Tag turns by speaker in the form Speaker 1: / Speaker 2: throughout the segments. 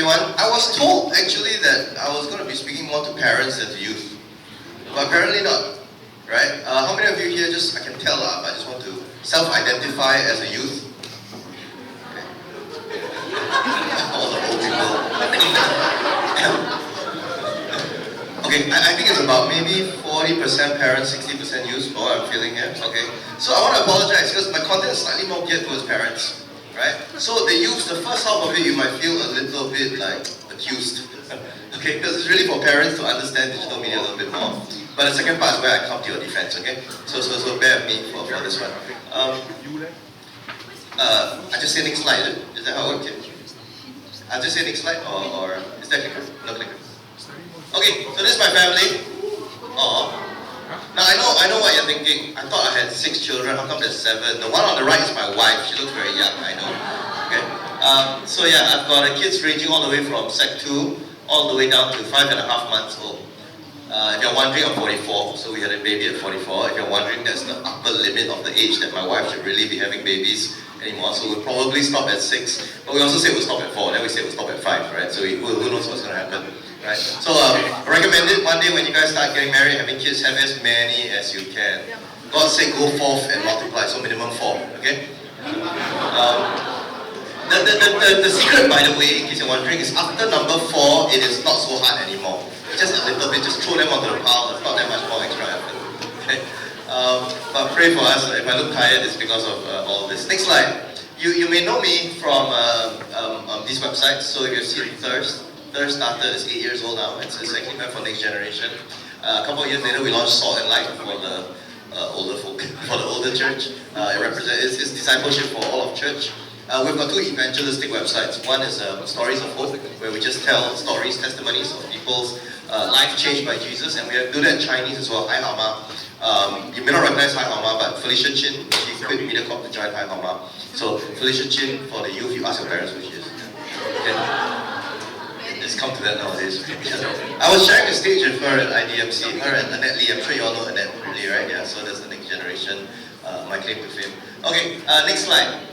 Speaker 1: everyone. I was told actually that I was going to be speaking more to parents than to youth, but apparently not. Right? How many of you here just, I can tell, I just want to self-identify as a youth? Okay. All the old people. Okay, I think it's about maybe 40% parents, 60% youth, for what I'm feeling here. Okay, so I want to apologize because my content is slightly more geared towards parents. Right? So the youth, the first half of it, you might feel a little bit like accused. Okay, because it's really for parents to understand digital media a little bit more. But the second part is where I come to your defense, okay? So bear with me for this one. I just say next slide, is that how it works? I just say next slide, or is that clicker? No clicker. Okay, so this is my family. Aww. Now I know what you're thinking. I thought I had 6 children, how come there's 7? The one on the right is my wife, she looks very young, I know. Okay. So yeah, I've got kids ranging all the way from Sept 2 all the way down to 5.5 months old. If you're wondering, I'm 44, so we had a baby at 44. If you're wondering, that's the upper limit of the age that my wife should really be having babies anymore. So we'll probably stop at 6, but we also say we'll stop at 4, then we say we'll stop at 5, right? So who knows what's going to happen, right? So I recommend it one day when you guys start getting married, having kids, have as many as you can. God said go forth and multiply, so minimum 4, okay? The secret, by the way, in case you're wondering, is after number 4, it is not so hard anymore. Just a little bit, just throw them onto the pile, it's not that much more extra effort. Okay? But pray for us, if I look tired, it's because of all this. Next slide. You may know me from these websites, so if you've seen Thir.st, Thir.st started, it's 8 years old now, it's actually meant for next generation. A couple of years later, we launched Saltandlight for the older folk, for the older church. It's discipleship for all of church. We've got 2 evangelistic websites. One is Stories of Hope, where we just tell stories, testimonies of people's life changed by Jesus, and we do that in Chinese as well. Hi Hama. You may not recognize Hi Hama, but Felicia Chin, she quit Bedok to join Hi Hama. So Felicia Chin, for the youth, you ask your parents who she is. Okay. It's come to that nowadays. I was sharing a stage with her at IDMC, her and Annette Lee. I'm sure you all know Annette Lee, right? Yeah, so that's the next generation, my claim to fame. Okay, next slide.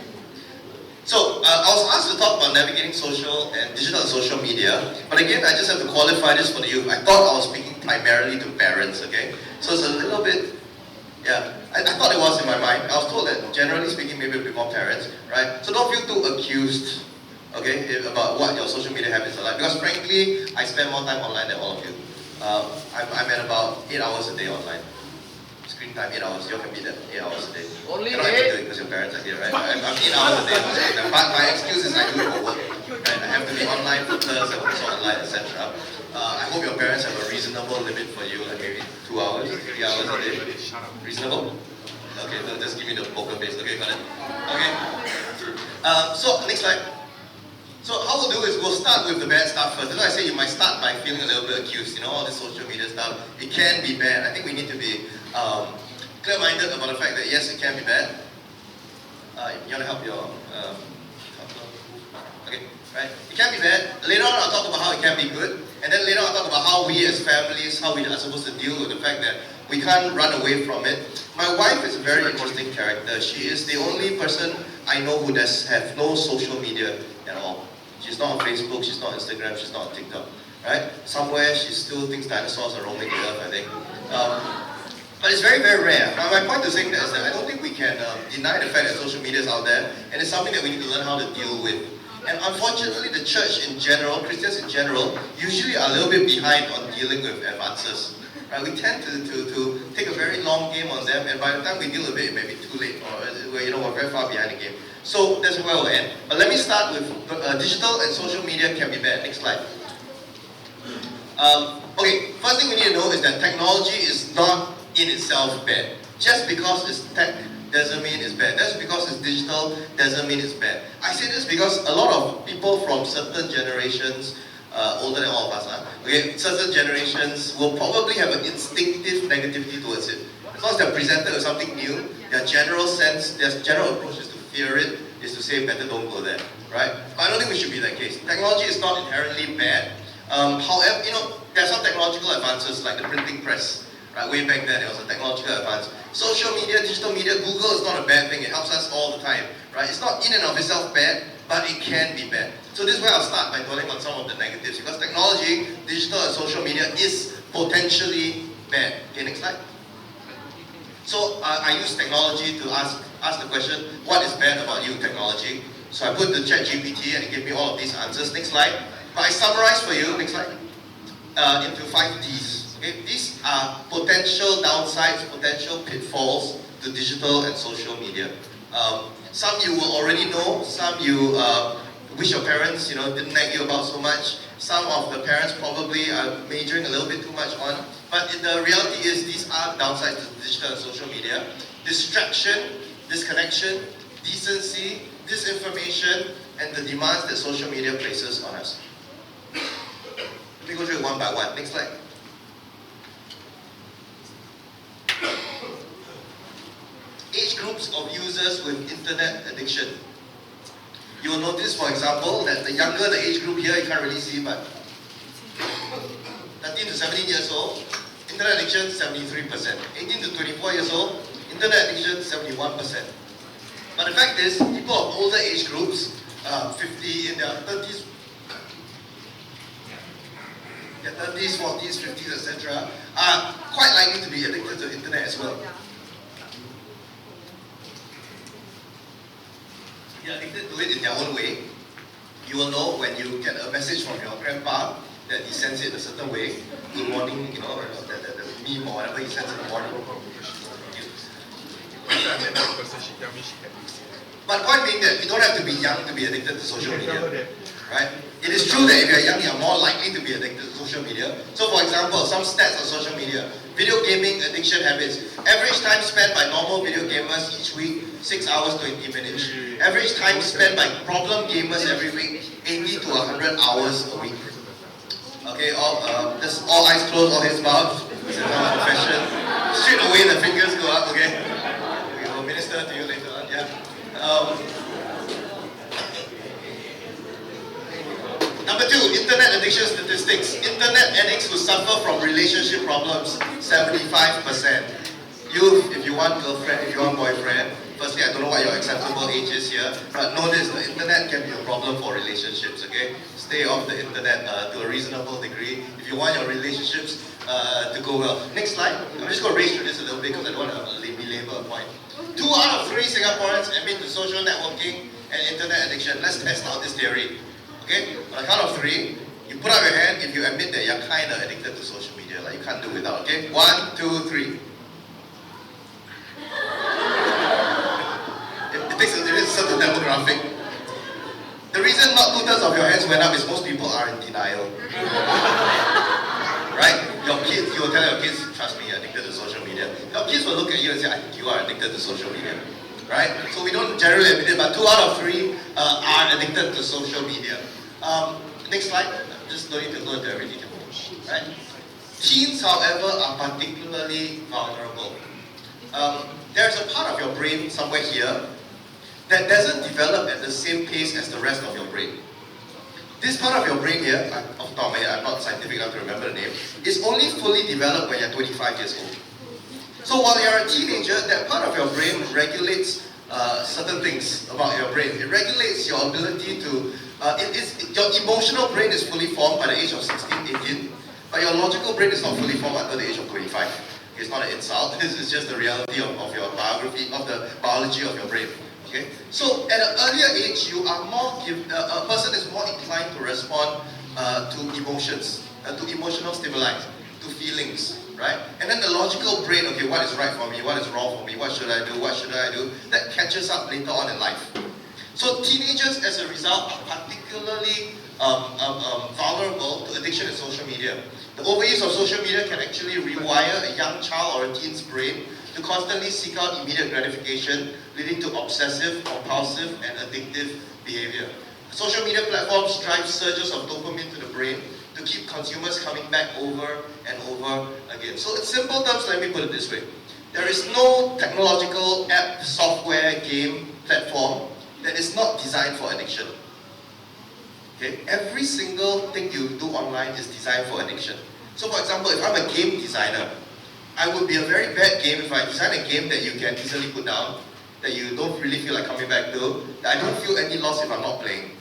Speaker 1: So, I was asked to talk about navigating social and digital and social media, but again, I just have to qualify this for the youth. I thought I was speaking primarily to parents, okay? So it's a little bit, yeah, I thought it was in my mind. I was told that generally speaking, maybe a bit more parents, right? So don't feel too accused, okay, about what your social media habits are like, because frankly, I spend more time online than all of you. I'm at about 8 hours a day online. Screen time 8 hours, you can be that 8 hours a day.
Speaker 2: Only
Speaker 1: you don't have to do it because your parents are here, right? I'm 8 hours a day. But my excuse is I do it for work. Right? I have to be online for Thir.st, I also online, etc. I hope your parents have a reasonable limit for you, like maybe 2 hours, 3 hours a day. Reasonable? Okay, so just give me the poker face. Okay, got it. Okay. So next slide. So how we'll do is we'll start with the bad stuff first. That's why I say you might start by feeling a little bit accused. You know, all this social media stuff, it can be bad. I think we need to be clear-minded about the fact that yes, it can be bad. You want to help your okay, right? It can be bad. Later on, I'll talk about how it can be good, and then later on, I'll talk about how we as families, how we are supposed to deal with the fact that we can't run away from it. My wife is a very interesting character. She is the only person I know who does have no social media at all. She's not on Facebook, she's not on Instagram, she's not on TikTok, right? Somewhere she still thinks dinosaurs are roaming the earth, I think. But it's very, very rare. Now, my point to saying that is that I don't think we can deny the fact that social media is out there, and it's something that we need to learn how to deal with. And unfortunately, the church in general, Christians in general, usually are a little bit behind on dealing with advances. Right? We tend to take a very long game on them, and by the time we deal with it, it may be too late, or we're very far behind the game. So that's where we'll end. But let me start with digital and social media can be bad. Next slide. Okay, first thing we need to know is that technology is not in itself bad. Just because it's tech doesn't mean it's bad. Just because it's digital doesn't mean it's bad. I say this because a lot of people from certain generations, older than all of us, okay, certain generations will probably have an instinctive negativity towards it. Because they're presented with something new, their general sense, their general approach is to fear it, is to say better don't go there, right? But I don't think we should be that case. Technology is not inherently bad. However, there are some technological advances like the printing press. Right, way back then, it was a technological advance. Social media, digital media, Google is not a bad thing. It helps us all the time. Right? It's not in and of itself bad, but it can be bad. So this is where I'll start by dwelling on some of the negatives, because technology, digital and social media is potentially bad. Okay, next slide. So I use technology to ask the question, what is bad about you, technology? So I put the ChatGPT and it gave me all of these answers. Next slide. But I summarize for you, next slide, into 5 Ds. Okay? These are potential downsides, potential pitfalls to digital and social media. Some you will already know, some you wish your parents didn't nag you about so much. Some of the parents probably are majoring a little bit too much on. But the reality is these are downsides to digital and social media. Distraction, disconnection, decency, disinformation, and the demands that social media places on us. Let me go through it one by one. Next slide. Age groups of users with internet addiction. You will notice, for example, that the younger the age group here, you can't really see, but 13 to 17 years old, internet addiction 73%. 18 to 24 years old, internet addiction 71%. But the fact is, people of older age groups, 50 in their 30s, 40s, 50s, etc., are quite likely to be addicted to the internet as well. They are addicted to it in their own way. You will know when you get a message from your grandpa that he sends it a certain way. Good morning, the meme or whatever he sends in the morning. But point being that you don't have to be young to be addicted to social media, right? It is true that if you're young, you're more likely to be addicted to social media. So for example, some stats on social media, video gaming addiction habits. Average time spent by normal video gamers each week, 6 hours, 20 minutes. Average time spent by problem gamers every week, 80 to 100 hours a week. Okay, just all eyes closed, all heads bowed. It's a profession. Straight away the fingers go up, okay? We will minister to you later on, yeah. Number 2, internet addiction statistics. Internet addicts who suffer from relationship problems, 75%. Youth, if you want girlfriend, if you want boyfriend, firstly, I don't know what your acceptable age is here, but know this, the internet can be a problem for relationships, okay? Stay off the internet to a reasonable degree if you want your relationships to go well. Next slide. I'm just going to race through this a little bit because I don't want to belabor a point. 2 out of 3 Singaporeans admit to social networking and internet addiction. Let's test out this theory. Okay? On the count of 3, you put up your hand if you admit that you're kind of addicted to social media, like you can't do without, okay? 1, 2, 3. It takes a certain demographic. The reason not 2/3 of your hands went up is most people are in denial. Right? Your kids, you will tell your kids, trust me, you're addicted to social media. Your kids will look at you and say, I think you are addicted to social media. Right? So we don't generally admit it, but 2 out of 3 are addicted to social media. Next slide. Just don't need to go into every detail. Right? Teens, however, are particularly vulnerable. There's a part of your brain somewhere here that doesn't develop at the same pace as the rest of your brain. This part of your brain here, off the top of my head, I'm not scientific enough to remember the name, is only fully developed when you're 25 years old. So while you're a teenager, that part of your brain regulates certain things about your brain. It regulates your ability to, your emotional brain is fully formed by the age of 16, 18, but your logical brain is not fully formed until the age of 25. It's not an insult, this is just the reality of your biography, of the biology of your brain. Okay? So at an earlier age, you are more, a person is more inclined to respond to emotions, to emotional stimuli, to feelings, right? And then the logical brain, okay, what is right for me, what is wrong for me, what should I do, that catches up later on in life. So teenagers, as a result, are particularly vulnerable to addiction in social media. The overuse of social media can actually rewire a young child or a teen's brain to constantly seek out immediate gratification, leading to obsessive, compulsive, and addictive behavior. Social media platforms drive surges of dopamine to the brain to keep consumers coming back over and over again. So in simple terms, let me put it this way. There is no technological app, software, game, platform that is not designed for addiction. Okay? Every single thing you do online is designed for addiction. So for example, if I'm a game designer, I would be a very bad game if I design a game that you can easily put down, that you don't really feel like coming back to, that I don't feel any loss if I'm not playing.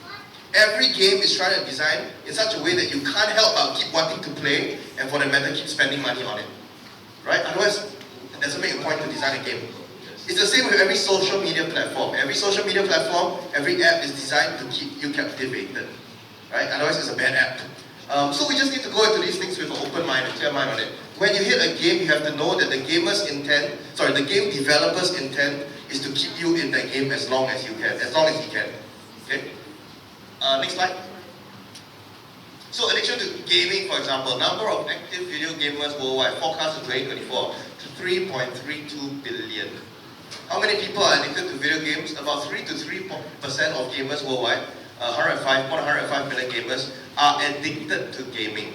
Speaker 1: Every game is trying to design in such a way that you can't help but keep wanting to play, and for that matter, keep spending money on it. Right? Otherwise, it doesn't make a point to design a game. It's the same with every social media platform. Every social media platform, every app is designed to keep you captivated. Right? Otherwise, it's a bad app. So we just need to go into these things with an open mind, a clear mind on it. When you hit a game, you have to know that the game developer's intent is to keep you in that game as long as you can, as long as he can. Okay? Next slide. So addiction to gaming, for example, number of active video gamers worldwide forecast in 2024 to 3.32 billion. How many people are addicted to video games? About 3 to 3% of gamers worldwide, more than 105 million gamers, are addicted to gaming.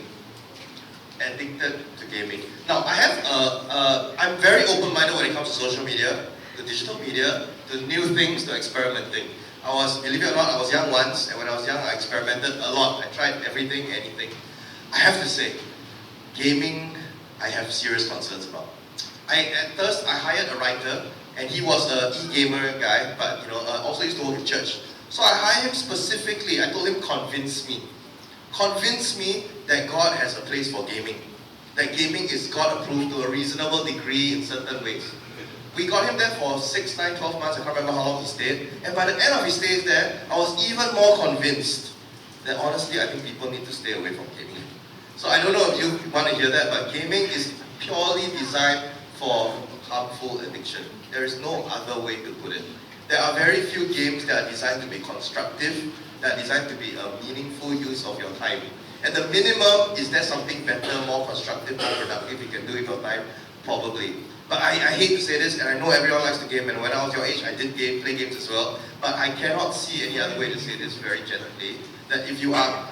Speaker 1: Addicted to gaming. Now, I'm very open-minded when it comes to social media, to digital media, to new things, to experimenting. Believe it or not, I was young once, and when I was young, I experimented a lot. I tried everything, anything. I have to say, gaming, I have serious concerns about. At first, I hired a writer, and he was an e-gamer guy, but also used to work in church. So I hired him specifically. I told him, convince me. Convince me that God has a place for gaming. That gaming is God approved to a reasonable degree in certain ways. We got him there for 6, 9, 12 months, I can't remember how long he stayed. And by the end of his stay there, I was even more convinced that honestly, I think people need to stay away from gaming. So I don't know if you want to hear that, but gaming is purely designed for harmful addiction. There is no other way to put it. There are very few games that are designed to be constructive, that are designed to be a meaningful use of your time. At the minimum, is there something better, more constructive, more productive you can do with your time? Probably. But I hate to say this, and I know everyone likes to game, and when I was your age, I did play games as well, but I cannot see any other way to say this very gently, that if you are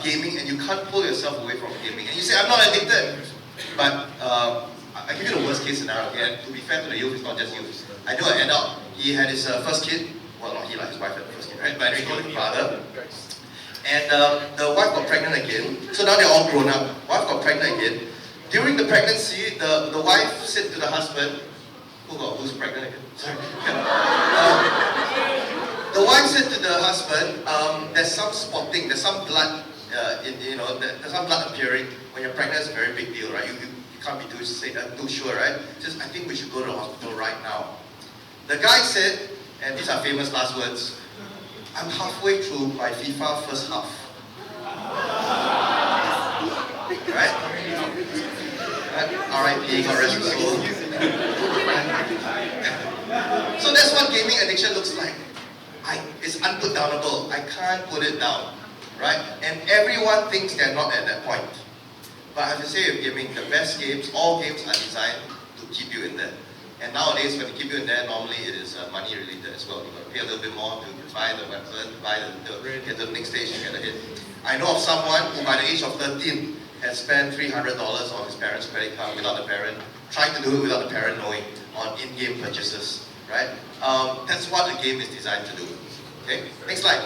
Speaker 1: gaming and you can't pull yourself away from gaming, and you say, I'm not addicted, but I give you the worst case scenario, okay? To be fair to the youth, it's not just youth. I know an adult, he had his first kid, well not he, like his wife had the first kid, right? But anyway, he was the father. And the wife got pregnant again, so now they're all grown up. Wife got pregnant again. During the pregnancy, the wife said to the husband, who's pregnant again? Sorry. The wife said to the husband, there's some spotting, there's some blood, there's some blood appearing. When you're pregnant, it's a very big deal, right? You can't be too sure, right? Just, I think we should go to the hospital right now. The guy said, and these are famous last words, I'm halfway through my FIFA first half. Right? R.I.P. God rest his soul. So that's what gaming addiction looks like. It's unputdownable. I can't put it down. Right? And everyone thinks they're not at that point. But I have to say with gaming, the best games, all games are designed to keep you in there. And nowadays, when they keep you in there, normally it is money related as well. You've got to pay a little bit more to buy the weapon, get to the next stage and get a hit. I know of someone who by the age of 13 had spent $300 on his parents' credit card without the parent, trying to do it without the parent knowing, on in-game purchases, right? That's what a game is designed to do. Okay, next slide.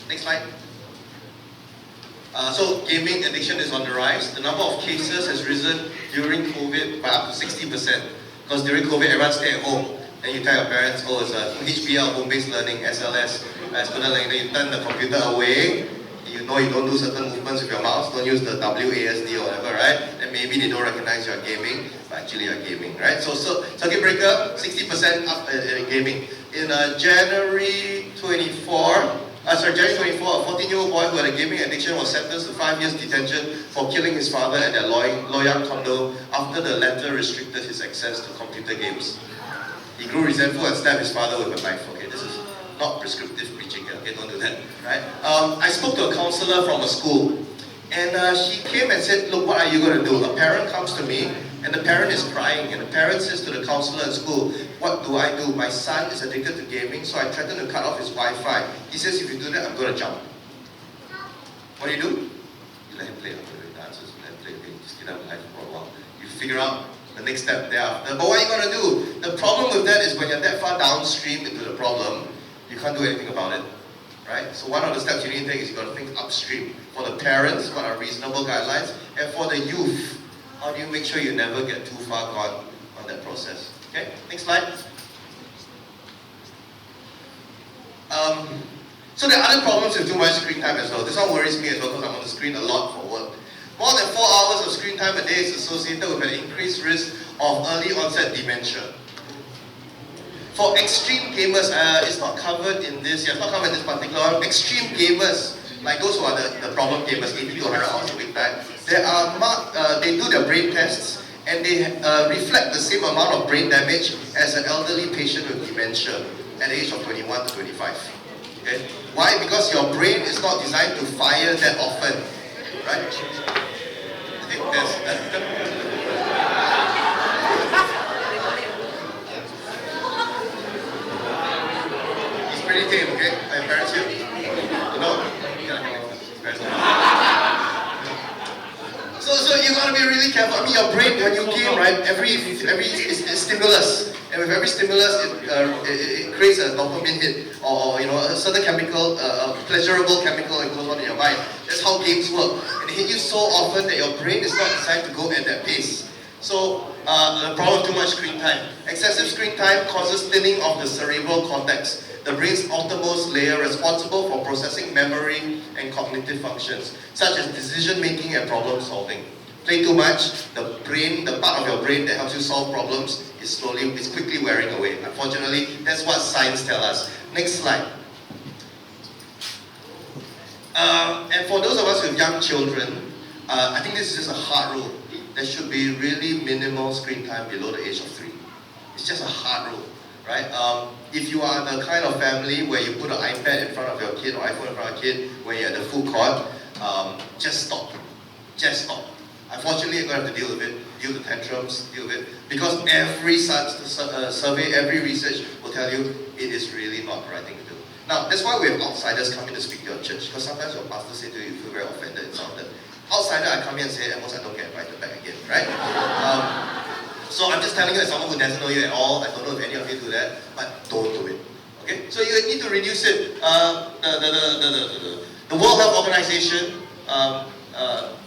Speaker 1: Next slide. So gaming addiction is on the rise. The number of cases has risen during COVID by up to 60%. Because during COVID, everyone stayed at home. Then you tell your parents, oh, it's a HBL, home-based learning, SLS, student learning. Then you turn the computer away. You know you don't do certain movements with your mouse. Don't use the WASD or whatever, right? And maybe they don't recognize you're gaming, but actually you're gaming, right? So circuit breaker, 60% up in gaming. In January 24, a 14-year-old boy who had a gaming addiction was sentenced to 5 years detention for killing his father at their Loyang condo after the latter restricted his access to computer games. He grew resentful and stabbed his father with a knife. Okay, this is not prescriptive preaching here. Okay, don't do that, right? I spoke to a counselor from a school, and she came and said, look, what are you going to do? A parent comes to me, and the parent is crying, and the parent says to the counselor in school, what do I do? My son is addicted to gaming, so I threatened to cut off his Wi-Fi. He says, if you do that, I'm going to jump. What do? You let him play after the dances, let him play, okay, just get out of life for a while. You figure out the next step thereafter. But what are you going to do? The problem with that is when you're that far downstream into the problem, you can't do anything about it. Right? So one of the steps you need to take is you've got to think upstream. For the parents, what are reasonable guidelines? And for the youth, how do you make sure you never get too far gone on that process? Okay, next slide. So there are other problems with too much screen time as well. This one worries me as well because I'm on the screen a lot for work. More than 4 hours of screen time a day is associated with an increased risk of early onset dementia. For extreme gamers, it's not covered in this, it's not covered in this particular one. Extreme gamers, like those who are the problem gamers, 80 to 100 hours a week time, they do their brain tests and they reflect the same amount of brain damage as an elderly patient with dementia at the age of 21 to 25. Okay? Why? Because your brain is not designed to fire that often, right? I think that's... Pretty tame, okay? I embarrass you? No? So you gotta be really careful. I mean, your brain, when you game, right, every is stimulus. And with every stimulus, it creates a dopamine hit or a certain chemical, a pleasurable chemical that goes on in your mind. That's how games work. And they hit you so often that your brain is not designed to go at that pace. So, the problem of too much screen time. Excessive screen time causes thinning of the cerebral cortex, the brain's outermost layer responsible for processing memory and cognitive functions, such as decision making and problem solving. Play too much, the part of your brain that helps you solve problems is quickly wearing away. Unfortunately, that's what science tells us. Next slide. And for those of us with young children, I think this is just a hard rule. There should be really minimal screen time below the age of 3. It's just a hard rule, right? If you are the kind of family where you put an iPad in front of your kid or iPhone in front of your kid when you're at the food court, just stop. Just stop. Unfortunately, you're going to have to deal with it, deal with tantrums, deal with it, because every such survey, every research will tell you it is really not the right thing to do. Now, that's why we have outsiders come in to speak to your church, because sometimes your pastor say to you, you feel very offended, insulted. Outsider, I come here and say, at most I don't get invited back again, right? So I'm just telling you as someone who doesn't know you at all, I don't know if any of you do that, but don't do it, okay? So you need to reduce it. The World Health Organization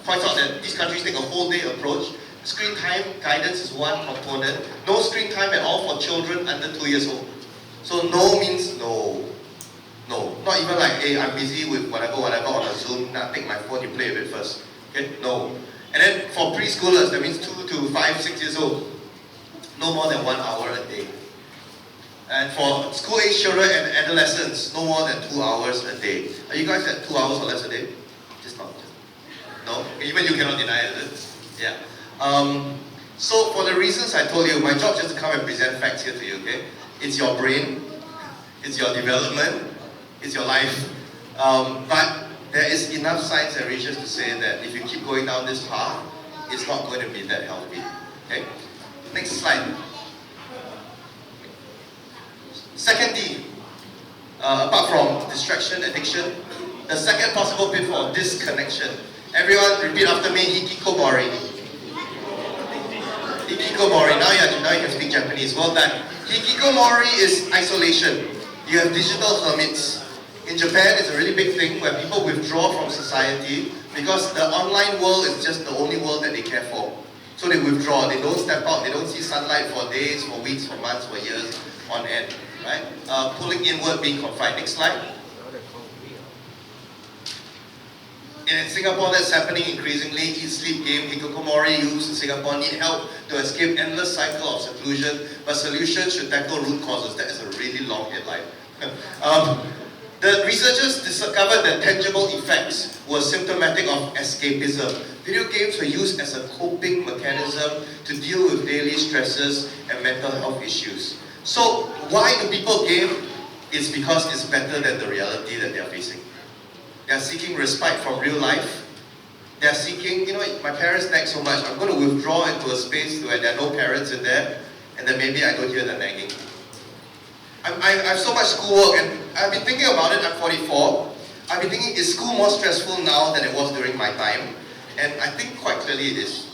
Speaker 1: points out that these countries take a whole day approach. Screen time guidance is one component. No screen time at all for children under 2 years old. So no means no. No. Not even like, hey, I'm busy with whatever on a Zoom, now take my phone, you play with it first. Okay? No. And then for preschoolers, that means 2 to 5, 6 years old, no more than 1 hour a day. And for school-age children and adolescents, no more than 2 hours a day. Are you guys at 2 hours or less a day? Just not. No? Even you cannot deny it, is it? Yeah. So for the reasons I told you, my job is just to come and present facts here to you, okay? It's your brain, it's your development, it's your life. But there is enough science and research to say that if you keep going down this path, it's not going to be that healthy. Okay? Next slide. Second D, apart from distraction, addiction, the second possible pitfall, disconnection. Everyone repeat after me, hikikomori. Hikikomori. Now you can speak Japanese. Well done. Hikikomori is isolation. You have digital hermits. In Japan, it's a really big thing where people withdraw from society because the online world is just the only world that they care for. So they withdraw, they don't step out, they don't see sunlight for days, for weeks, for months, for years on end. Right? Pulling inward, being confined. Next slide. In Singapore, that's happening increasingly. Eat, sleep, game, hikikomori youths in Singapore need help to escape endless cycle of seclusion, but solutions should tackle root causes. That is a really long headline. The researchers discovered that tangible effects were symptomatic of escapism. Video games were used as a coping mechanism to deal with daily stresses and mental health issues. So, why do people game? It's because it's better than the reality that they are facing. They are seeking respite from real life. They are seeking, my parents nag so much, I'm going to withdraw into a space where there are no parents in there, and then maybe I don't hear the nagging. I have so much schoolwork, and I've been thinking about it. I'm 44. I've been thinking, is school more stressful now than it was during my time? And I think quite clearly it is.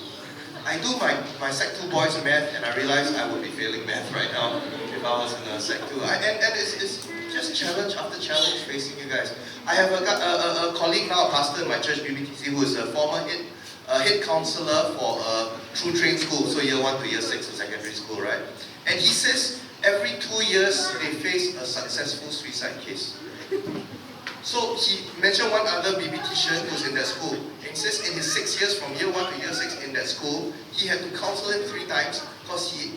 Speaker 1: I do my Sec 2 boys math, and I realize I would be failing math right now if I was in a Sec 2. And it's just challenge after challenge facing you guys. I have a colleague now, a pastor in my church, BBTC, who is a former head counselor for a true train school, so year 1 to year 6 in secondary school, right? And he says every 2 years they face a successful suicide case. So he mentioned one other BBTian who's in that school. He says in his 6 years, from year 1 to year 6 in that school, he had to counsel him 3 times because he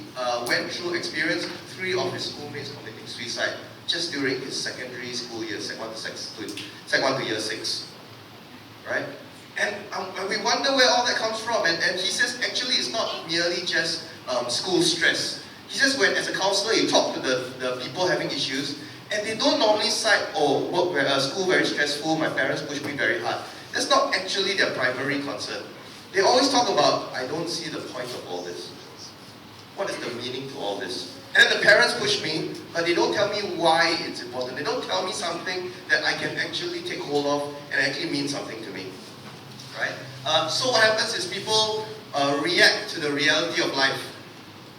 Speaker 1: went through experience 3 of his schoolmates committing suicide just during his secondary school year, Sec 1 to year 6. Right? And we wonder where all that comes from. And he says actually it's not merely just school stress. He says when as a counselor you talk to the people having issues, and they don't normally cite, oh, school very stressful, my parents push me very hard. That's not actually their primary concern. They always talk about, I don't see the point of all this. What is the meaning to all this? And then the parents push me, but they don't tell me why it's important. They don't tell me something that I can actually take hold of and actually mean something to me. Right? So what happens is people react to the reality of life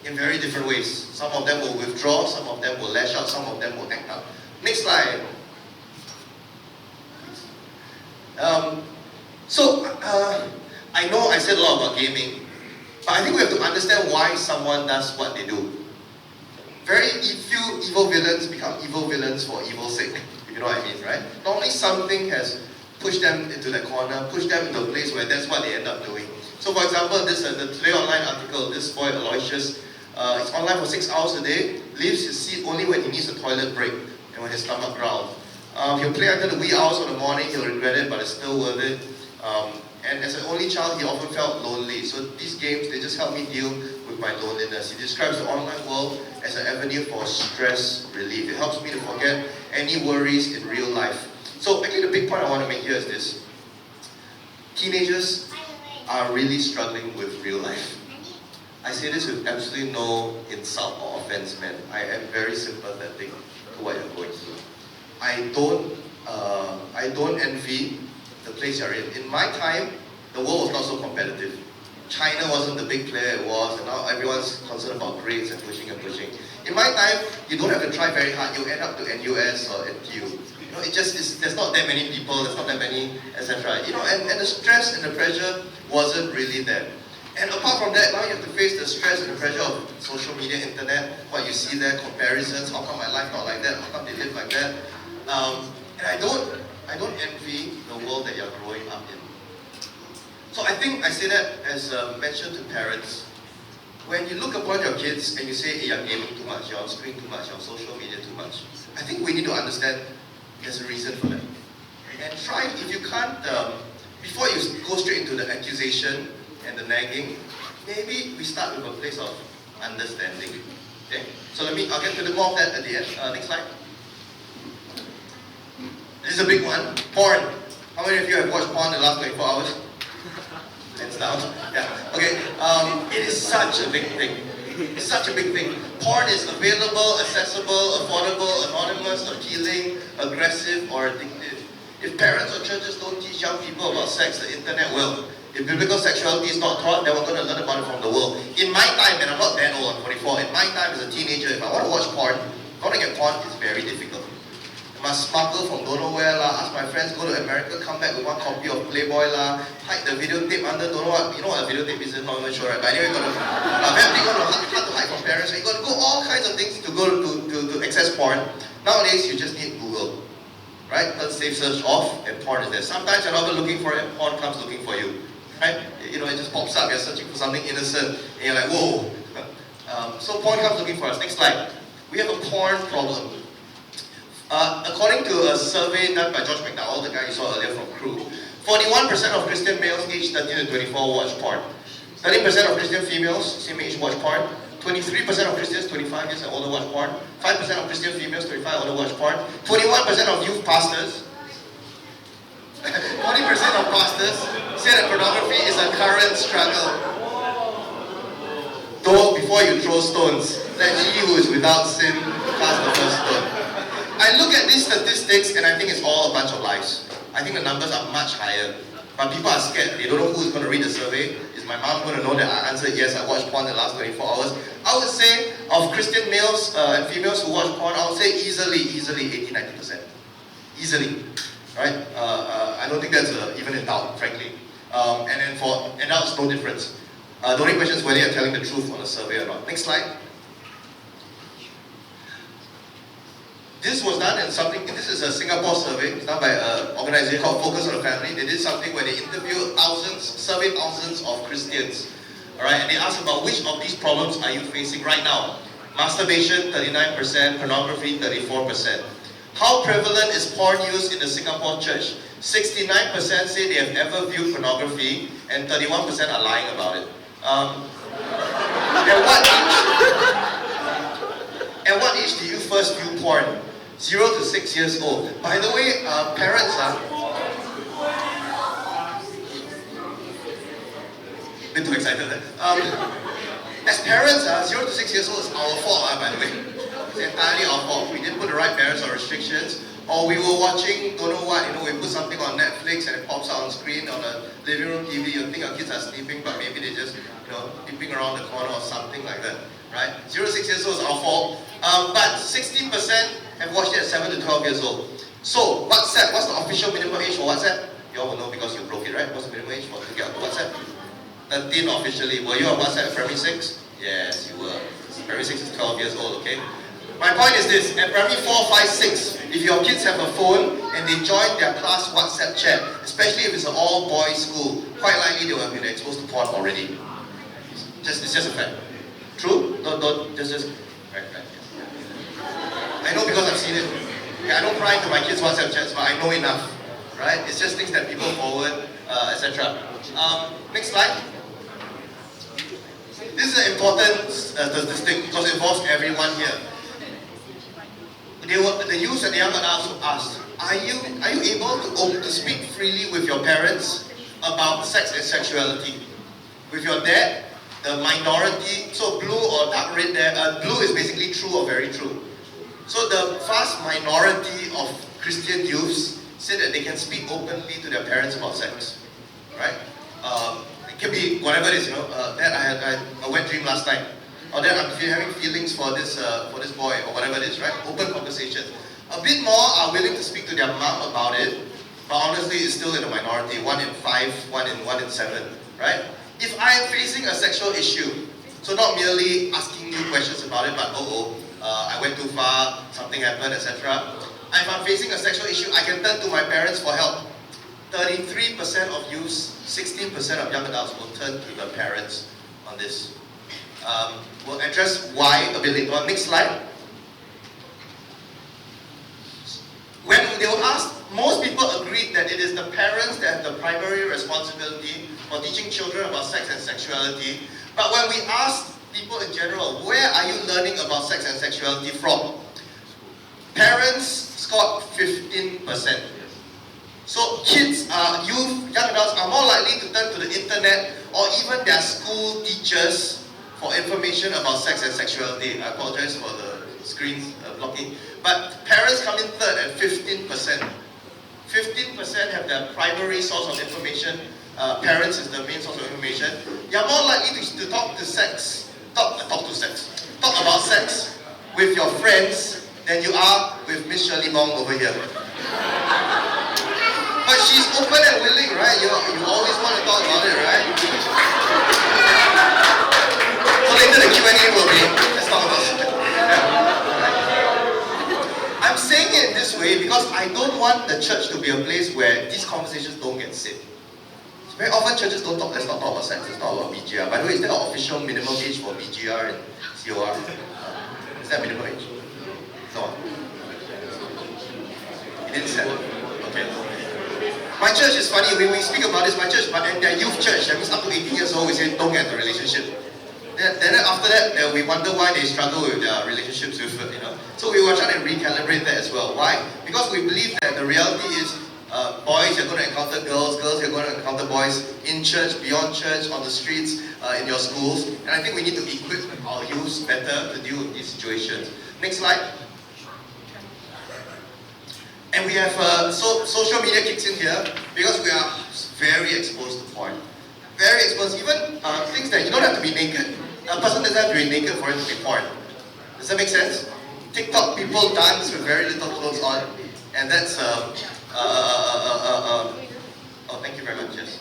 Speaker 1: in very different ways. Some of them will withdraw, some of them will lash out, some of them will act out. Next slide. I know I said a lot about gaming, but I think we have to understand why someone does what they do. Very few evil villains become evil villains for evil's sake, if you know what I mean, right? Normally something has pushed them into that corner, pushed them into a place where that's what they end up doing. So for example, this the Today Online article, this boy Aloysius, he's online for 6 hours a day, leaves his seat only when he needs a toilet break and when his stomach growls. He'll play until the wee hours of the morning, he'll regret it, but it's still worth it. And as an only child, he often felt lonely. So these games, they just help me deal with my loneliness. He describes the online world as an avenue for stress relief. It helps me to forget any worries in real life. So actually the big point I want to make here is this. Teenagers are really struggling with real life. I say this with absolutely no insult or offense, man. I am very sympathetic to what you're going through. I don't envy the place you're in. In my time, the world was not so competitive. China wasn't the big player it was, and now everyone's concerned about grades and pushing and pushing. In my time, you don't have to try very hard. You end up to NUS or NTU. You know, it just is. There's not that many people. There's not that many, etc. You know, and the stress and the pressure wasn't really there. And apart from that, now you have to face the stress and the pressure of social media, internet, what you see there, comparisons. How come my life not like that? How come they live like that? And I don't envy the world that you're growing up in. So I think I say that as mentioned to parents. When you look upon your kids and you say, hey, you're gaming too much, you're on screen too much, you're on social media too much, I think we need to understand there's a reason for that. And try, if you can't, before you go straight into the accusation and the nagging, maybe we start with a place of understanding. Okay? So I'll get to the more of that at the end. Next slide. This is a big one. Porn. How many of you have watched porn in the last 24 hours? Hands down. Yeah. Okay. It is such a big thing. It's such a big thing. Porn is available, accessible, affordable, anonymous, appealing, aggressive, or addictive. If parents or churches don't teach young people about sex, the internet will. If biblical sexuality is not taught, then we're going to learn about it from the world. In my time, and I'm not that old, I'm 44, in my time as a teenager, if I want to watch porn, if I want to get porn, it's very difficult. I must smuggle from don't know where lah, ask my friends, go to America, come back with one copy of Playboy lah, hide the videotape under don't know what, you know what a videotape is, not even sure, right? But anyway, very hard to hide from parents, right? You got to go all kinds of things to go to access porn. Nowadays, you just need Google, right? Turn safe search off, and porn is there. Sometimes you're not even looking for it, and porn comes looking for you, right? You know, it just pops up, you're searching for something innocent, and you're like, whoa. So porn comes looking for us. Next slide. We have a porn problem. According to a survey done by George McDowell, the guy you saw earlier from Crew, 41% of Christian males aged 13 to 24 watch porn. 13% of Christian females, same age, watch porn. 23% of Christians 25 years and older watch porn. 5% of Christian females 25 and older watch porn. 21% of youth pastors. 40% of pastors say that pornography is a current struggle. Though before you throw stones, let he who is without sin cast the first stone. I look at these statistics and I think it's all a bunch of lies. I think the numbers are much higher. But people are scared. They don't know who's going to read the survey. Is my mom going to know that I answered yes, I watched porn in the last 24 hours? I would say of Christian males and females who watch porn, I would say easily 80-90%. Easily. Right? I don't think that's even in doubt, frankly. And then for adults, no difference. The only question is whether you're telling the truth on the survey or not. Next slide. This was done in something, this is a Singapore survey, it's done by an organization called Focus on the Family. They did something where they interviewed surveyed thousands of Christians. Alright, and they asked about which of these problems are you facing right now? Masturbation, 39%, pornography, 34%. How prevalent is porn use in the Singapore church? 69% say they have ever viewed pornography, and 31% are lying about it. At what age do you first view porn? 0 to 6 years old. By the way, parents bit too excited there. As parents, 0 to 6 years old is our fault, by the way. It's entirely our fault. We didn't put the right parents or restrictions, or we were watching, don't know what, we put something on Netflix and it pops out on screen on the living room TV. You think our kids are sleeping, but maybe they just, peeping around the corner or something like that, right? 0 to 6 years old is our fault, but 16% have watched it at 7 to 12 years old. So, WhatsApp, what's the official minimum age for WhatsApp? You all will know because you broke it, right? What's the minimum age for to get on WhatsApp? 13 officially. Were you on WhatsApp at primary 6? Yes, you were. Primary 6 is 12 years old, okay? My point is this, at primary 4, 5, 6, if your kids have a phone and they join their class WhatsApp chat, especially if it's an all-boys school, quite likely they will have been exposed to porn already. It's just a fact. True? Don't, just, right, yes. I know because I've seen it. Okay, I don't pry into my kids' WhatsApp chats, but I know enough, right? It's just things that people forward, etc. Next slide. This is an important statistic because it involves everyone here. The youth and the young adults asked, are you able to speak freely with your parents about sex and sexuality? With your dad, the minority, so blue or dark red there, blue is basically true or very true. So the vast minority of Christian youths say that they can speak openly to their parents about sex, right? It can be whatever it is, Dad, I had a wet dream last night. Or Dad, I'm having feelings for this boy, or whatever it is, right? Open conversations. A bit more are willing to speak to their mom about it, but honestly, it's still in the minority. 1 in 5, 1 in 7, right? If I am facing a sexual issue, so not merely asking you questions about it, but I went too far, something happened, etc. If I'm facing a sexual issue, I can turn to my parents for help. 33% of youths, 16% of young adults will turn to their parents on this. We'll address why a bit later. Next slide. When they were asked, most people agreed that it is the parents that have the primary responsibility for teaching children about sex and sexuality. But when we asked people in general, where are you learning about sex and sexuality from? Parents scored 15%. So kids, youth, young adults are more likely to turn to the internet or even their school teachers for information about sex and sexuality. I apologize for the screens blocking. But parents come in third at 15%. 15% have their primary source of information. Parents is the main source of information. You're more likely to talk about sex with your friends than you are with Miss Shirley Bong over here. But she's open and willing, right? You always want to talk about it, right? So later the Q&A will be, let's talk about it. I'm saying it this way because I don't want the church to be a place where these conversations don't get said. Very often churches don't talk, let's not talk about sex, let's talk about BGR. By the way, is there an official minimum age for BGR and COR? Is that minimum age? No. It didn't say. Okay. My church is funny, when we speak about this, my church, and their youth church, that means up to 18 years old, we say don't get the relationship. Then after that, we wonder why they struggle with their relationships with, So we were trying to recalibrate that as well. Why? Because we believe that the reality is boys, you're going to encounter girls, girls, you're going to encounter boys in church, beyond church, on the streets, in your schools. And I think we need to equip our youth better to deal with these situations. Next slide. And we have, social media kicks in here because we are very exposed to porn. Very exposed, even things that you don't have to be naked. A person doesn't have to be naked for it to be porn. Does that make sense? TikTok, people dance with very little clothes on. And that's, thank you very much, yes.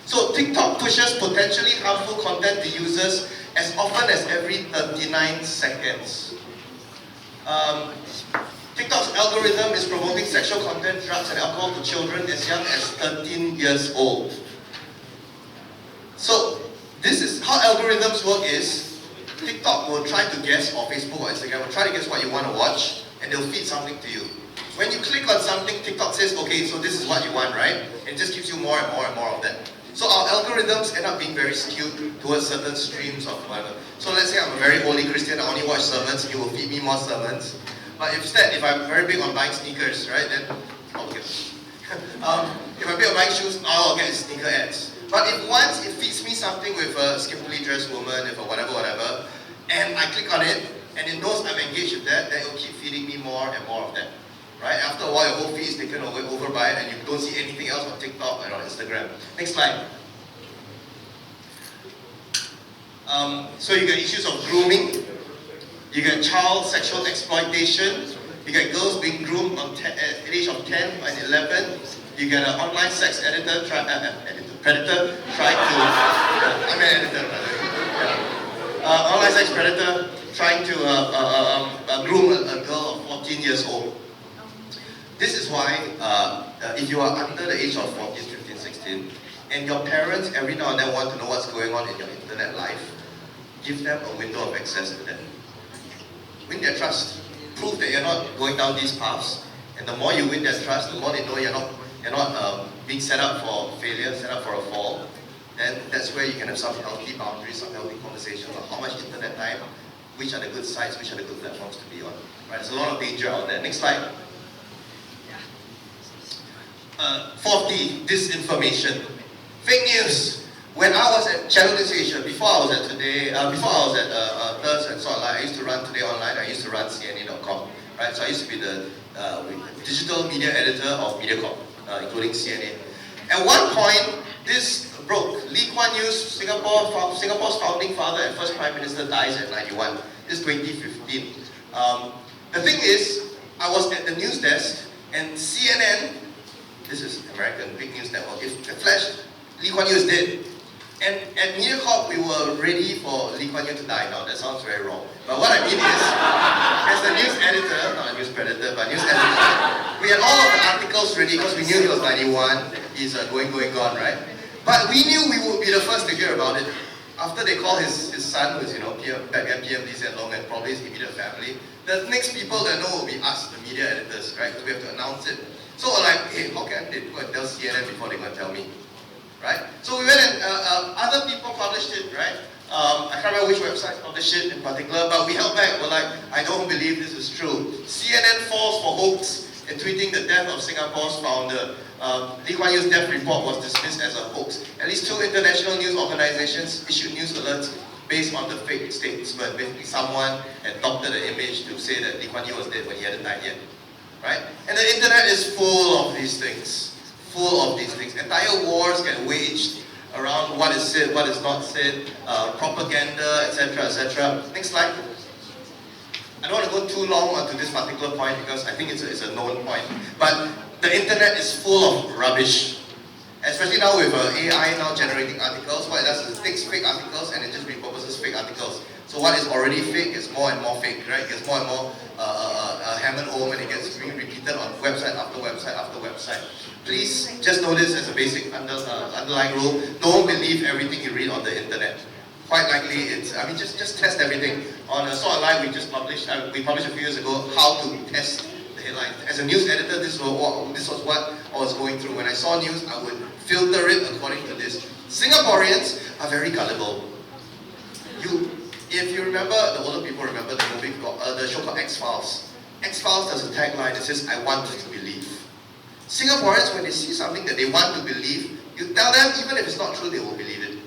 Speaker 1: So TikTok pushes potentially harmful content to users as often as every 39 seconds. Um, TikTok's algorithm is promoting sexual content, drugs and alcohol to children as young as 13 years old. So, this is how algorithms work is, TikTok will try to guess, or Facebook or Instagram will try to guess what you want to watch, and they'll feed something to you. When you click on something, TikTok says, okay, so this is what you want, right? And it just gives you more and more and more of that. So our algorithms end up being very skewed towards certain streams of whatever. So let's say I'm a very holy Christian, I only watch sermons, you will feed me more sermons. But instead, if I'm very big on buying sneakers, right, then I'll get if I'm big on buying shoes, I'll get sneaker ads. But if once it feeds me something with a skimpily dressed woman, if a whatever, and I click on it, and it knows I'm engaged with that, then it will keep feeding me more and more of that. Right? After a while, your whole feed is taken over by it, and you don't see anything else on TikTok and on Instagram. Next slide. So you get issues of grooming, you get child sexual exploitation, you get girls being groomed at the age of 10 and 11, you get an online sex predator trying to, I'm an editor by the way. Online sex predator trying to groom a girl of 14 years old. This is why, if you are under the age of 14, 15, 16, and your parents every now and then want to know what's going on in your internet life, give them a window of access to that. Win their trust. Prove that you're not going down these paths, and the more you win their trust, the more they know you're not being set up for failure, set up for a fall. Then that's where you can have some healthy boundaries, some healthy conversations on how much internet time, which are the good sites, which are the good platforms to be on. Right? There's a lot of danger out there. Next slide. 40, disinformation. Fake news. When I was at Channel News Asia, before I was at Thir.st and Saltandlight, I used to run Today Online, I used to run CNN.com. Right? So I used to be the digital media editor of MediaCorp, including CNN. At one point, this broke. Lee Kuan Yew's Singapore's founding father and first Prime Minister dies at 91. This is 2015. The thing is, I was at the news desk, and CNN, this is American, big news network, it flashed, Lee Kuan Yew is dead. And at MediaCorp, we were ready for Lee Kuan Yew to die. Now, that sounds very wrong. But what I mean is, as a news editor, not a news predator, but news editor, we had all of the articles ready because we knew he was 91, he's gone, right? But we knew we would be the first to hear about it. After they called his son, who's back then PM Lee Hsien Loong, and probably his immediate family, the next people that know will be us, the media editors, right? Because we have to announce it. So we're like, hey, how can they go and tell CNN before they go and tell me? Right? So we went and other people published it, right? I can't remember which website published it in particular, but we held back. We're like, I don't believe this is true. CNN falls for hoax in tweeting the death of Singapore's founder. Lee Kuan Yew's death report was dismissed as a hoax. At least 2 international news organizations issued news alerts based on the fake statement. Basically, someone had doctored the image to say that Lee Kuan Yew was dead when he hadn't died yet. Right? And the internet is full of these things. Full of these things. Entire wars get waged around what is said, what is not said, propaganda, etc., etc. Next slide. I don't want to go too long onto this particular point because I think it's a known point. But the internet is full of rubbish. Especially now with AI now generating articles, what it does is it takes fake articles and it just repurposes fake articles. So what is already fake is more and more fake, right? It gets more and more hammered home, and it gets being repeated on website after website after website. Please just know this as a basic underlying rule. Don't believe everything you read on the internet. Quite likely it's, just test everything. On Saltandlight, we published a few years ago how to test the headline. As a news editor, this was what I was going through. When I saw news, I would filter it according to this. Singaporeans are very gullible. If you remember, the older people remember the movie the show called X-Files. X-Files has a tagline that says, I want to believe. Singaporeans, when they see something that they want to believe, you tell them, even if it's not true, they will believe it.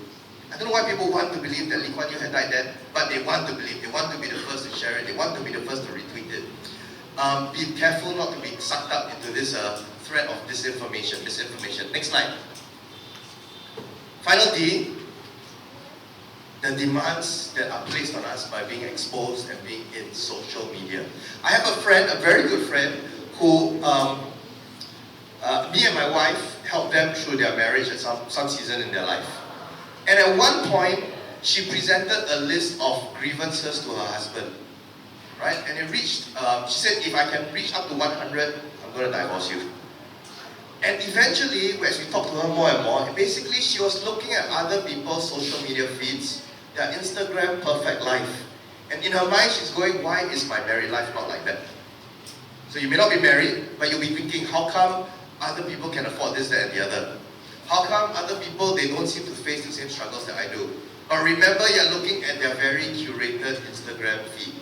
Speaker 1: I don't know why people want to believe that Lee Kuan Yew had died dead, but they want to believe. They want to be the first to share it. They want to be the first to retweet it. Be careful not to be sucked up into this thread of disinformation. Next slide. Final D, the demands that are placed on us by being exposed and being in social media. I have a friend, a very good friend, who me and my wife helped them through their marriage at some season in their life. And at one point, she presented a list of grievances to her husband. right? And it reached, she said, if I can reach up to 100, I'm going to divorce you. And eventually, as we talked to her more and more, basically she was looking at other people's social media feeds, their Instagram perfect life. And in her mind, she's going, why is my married life not like that? So you may not be married, but you'll be thinking, how come other people can afford this, that, and the other? How come other people, they don't seem to face the same struggles that I do? But remember, you're looking at their very curated Instagram feed.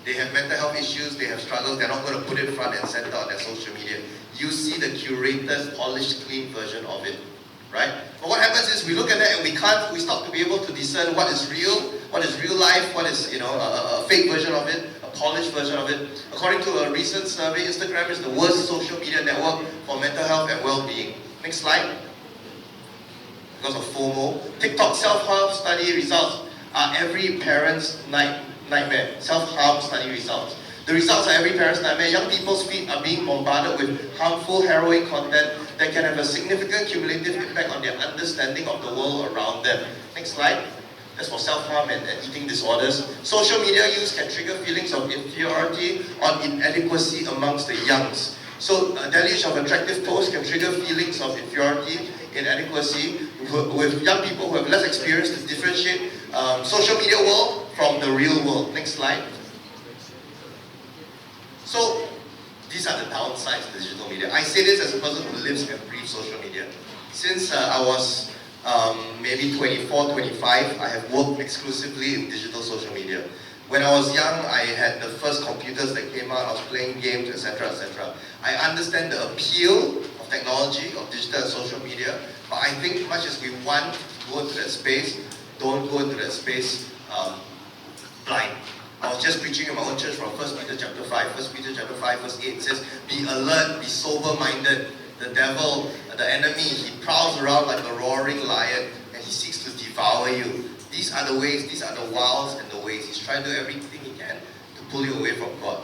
Speaker 1: They have mental health issues, they have struggles, they're not going to put it front and center on their social media. You see the curated, polished, clean version of it, right? But what happens is we look at that and we start to be able to discern what is real life, what is, a fake version of it, a polished version of it. According to a recent survey, Instagram is the worst social media network for mental health and well-being. Next slide. Because of FOMO. TikTok self-harm study results are every parent's nightmare. Self-harm study results. The results are every parent's nightmare. Young people's feed are being bombarded with harmful, harrowing content that can have a significant cumulative impact on their understanding of the world around them. Next slide. That's for self-harm and eating disorders. Social media use can trigger feelings of inferiority or inadequacy amongst the youngs. So a deluge of attractive posts can trigger feelings of inferiority, inadequacy with young people who have less experience to differentiate social media world from the real world. Next slide. So these are the downsides to digital media. I say this as a person who lives and breathes social media. Since I was maybe 24, 25, I have worked exclusively in digital social media. When I was young, I had the first computers that came out, I was playing games, etc., etc. I understand the appeal of technology, of digital and social media, but I think much as we want to go into that space, don't go into that space blind. I was just preaching in my own church from 1 Peter chapter 5. 1 Peter chapter 5 verse 8 says, be alert, be sober-minded. The devil, the enemy, he prowls around like a roaring lion and he seeks to devour you. These are the ways, these are the wiles and the ways. He's trying to do everything he can to pull you away from God.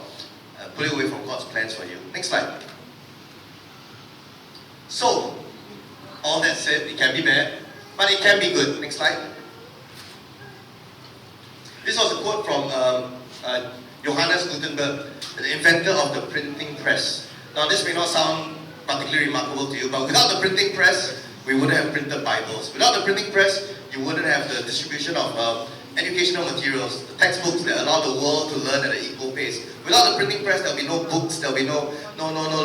Speaker 1: Pull you away from God's plans for you. Next slide. So, all that said, it can be bad, but it can be good. Next slide. This was a quote from Johannes Gutenberg, the inventor of the printing press. Now this may not sound particularly remarkable to you, but without the printing press, we wouldn't have printed Bibles. Without the printing press, you wouldn't have the distribution of educational materials, the textbooks that allow the world to learn at an equal pace. Without the printing press, there'll be no books, there'll be no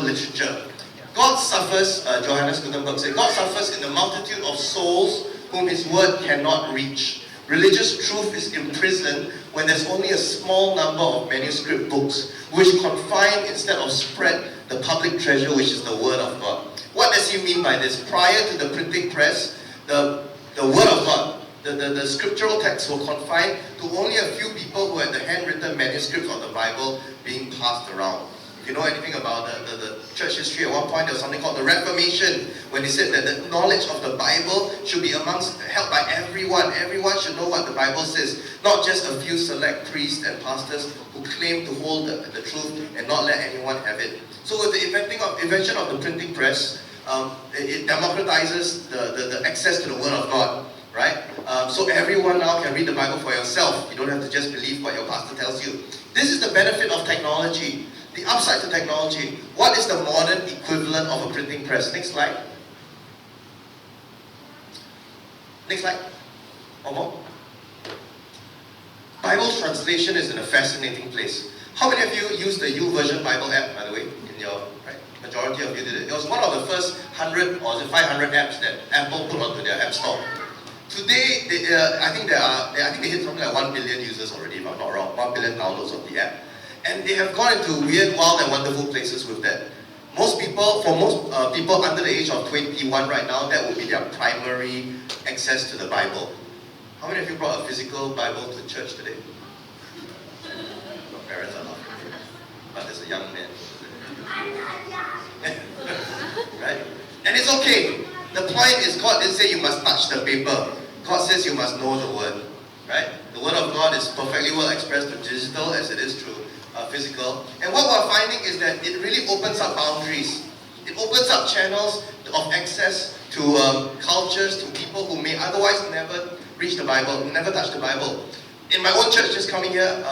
Speaker 1: literature. God suffers, Johannes Gutenberg said, God suffers in the multitude of souls whom his word cannot reach. Religious truth is imprisoned when there's only a small number of manuscript books which confine instead of spread the public treasure which is the word of God. What does he mean by this? Prior to the printing press, the word of God, the scriptural texts were confined to only a few people who had the handwritten manuscripts of the Bible being passed around. If you know anything about the church history, at one point there was something called the Reformation, when they said that the knowledge of the Bible should be held by everyone. Everyone should know what the Bible says, not just a few select priests and pastors who claim to hold the truth and not let anyone have it. So with the invention of the printing press, it democratizes the access to the Word of God, right? So everyone now can read the Bible for yourself. You don't have to just believe what your pastor tells you. This is the benefit of technology. The upside to technology. What is the modern equivalent of a printing press? Next slide. Next slide. One more. Bible translation is in a fascinating place. How many of you use the YouVersion Bible app, by the way? In your majority of you did it. It was one of the first 100 or 500 apps that Apple put onto their app store. Today, I think they hit something like 1 billion users already, if I'm not wrong. 1 billion downloads of the app. And they have gone into weird, wild and wonderful places with that. For most people under the age of 21 right now, that would be their primary access to the Bible. How many of you brought a physical Bible to church today? Your parents are laughing, but there's a young man. Right? And it's okay. The point is, God didn't say you must touch the paper. God says you must know the Word. Right? The Word of God is perfectly well expressed through digital as it is through physical. And what we're finding is that it really opens up boundaries. It opens up channels of access to cultures, to people who may otherwise never reach the Bible, never touch the Bible. In my own church, just coming here,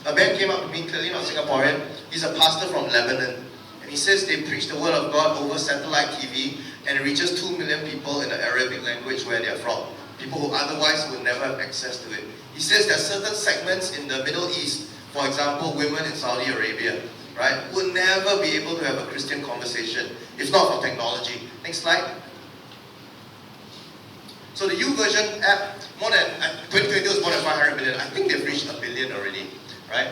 Speaker 1: A man came up to me, clearly not Singaporean. He's a pastor from Lebanon. And he says they preach the word of God over satellite TV, and it reaches 2 million people in the Arabic language where they are from. People who otherwise would never have access to it. He says there are certain segments in the Middle East, for example, women in Saudi Arabia, right, would never be able to have a Christian conversation if not for technology. Next slide. So the YouVersion app, 2020 was more than 500 million. I think they've reached 1 billion already, right?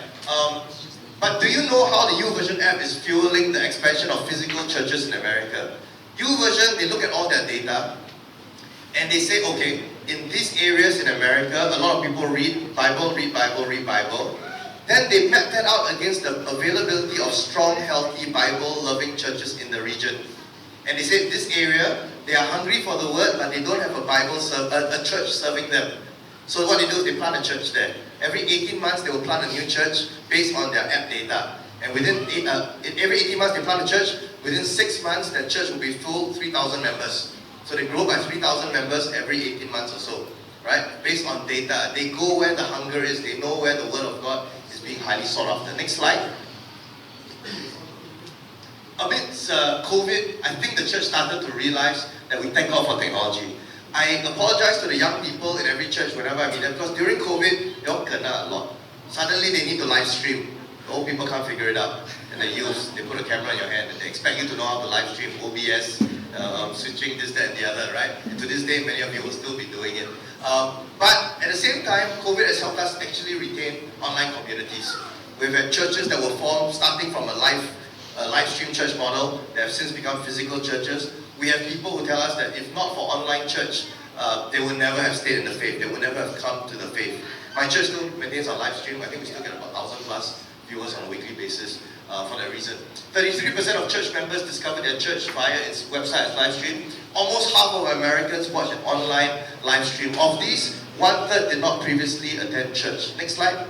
Speaker 1: But do you know how the YouVersion app is fueling the expansion of physical churches in America? YouVersion, they look at all their data, and they say, okay, in these areas in America, a lot of people read Bible. Then they map that out against the availability of strong, healthy, Bible-loving churches in the region. And they say, this area, they are hungry for the word, but they don't have a church serving them. So what they do is they plant a church there. Every 18 months, they will plant a new church based on their app data. And within every 18 months, they plant a church. Within 6 months, that church will be full 3,000 members. So they grow by 3,000 members every 18 months or so, right? Based on data. They go where the hunger is. They know where the word of God is being highly sought after. Next slide. Amidst COVID, I think the church started to realize that we thank God for technology. I apologize to the young people in every church whenever I meet them, because during COVID, they all kena a lot. Suddenly they need to live stream. The old people can't figure it out. And they put a camera in your hand and they expect you to know how to live stream, OBS, switching this, that, and the other, right? And to this day, many of you will still be doing it. But at the same time, COVID has helped us actually retain online communities. We've had churches that were formed starting from a live stream church model that have since become physical churches. We have people who tell us that if not for online church, they would never have stayed in the faith. They would never have come to the faith. My church still maintains our live stream. I think we still get about 1,000 plus viewers on a weekly basis for that reason. 33% of church members discovered their church via its website live stream. Almost half of Americans watch an online live stream. Of these, 1/3 did not previously attend church. Next slide.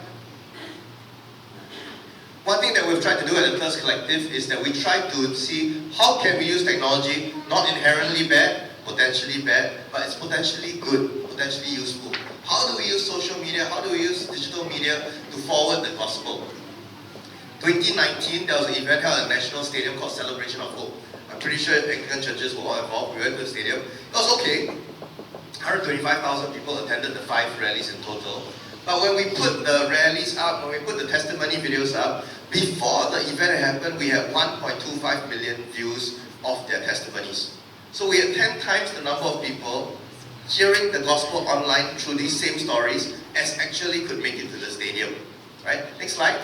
Speaker 1: One thing that we've tried to do at the Thir.st Collective is that we try to see how can we use technology, not inherently bad, potentially bad, but it's potentially good, potentially useful. How do we use social media? How do we use digital media to forward the gospel? 2019, there was an event held at a national stadium called Celebration of Hope. I'm pretty sure Anglican churches were all involved. We went to the stadium. It was okay. 125,000 people attended the 5 rallies in total. But when we put the rallies up, when we put the testimony videos up, before the event happened, we had 1.25 million views of their testimonies. So we had 10 times the number of people hearing the gospel online through these same stories as actually could make it to the stadium. Right? Next slide.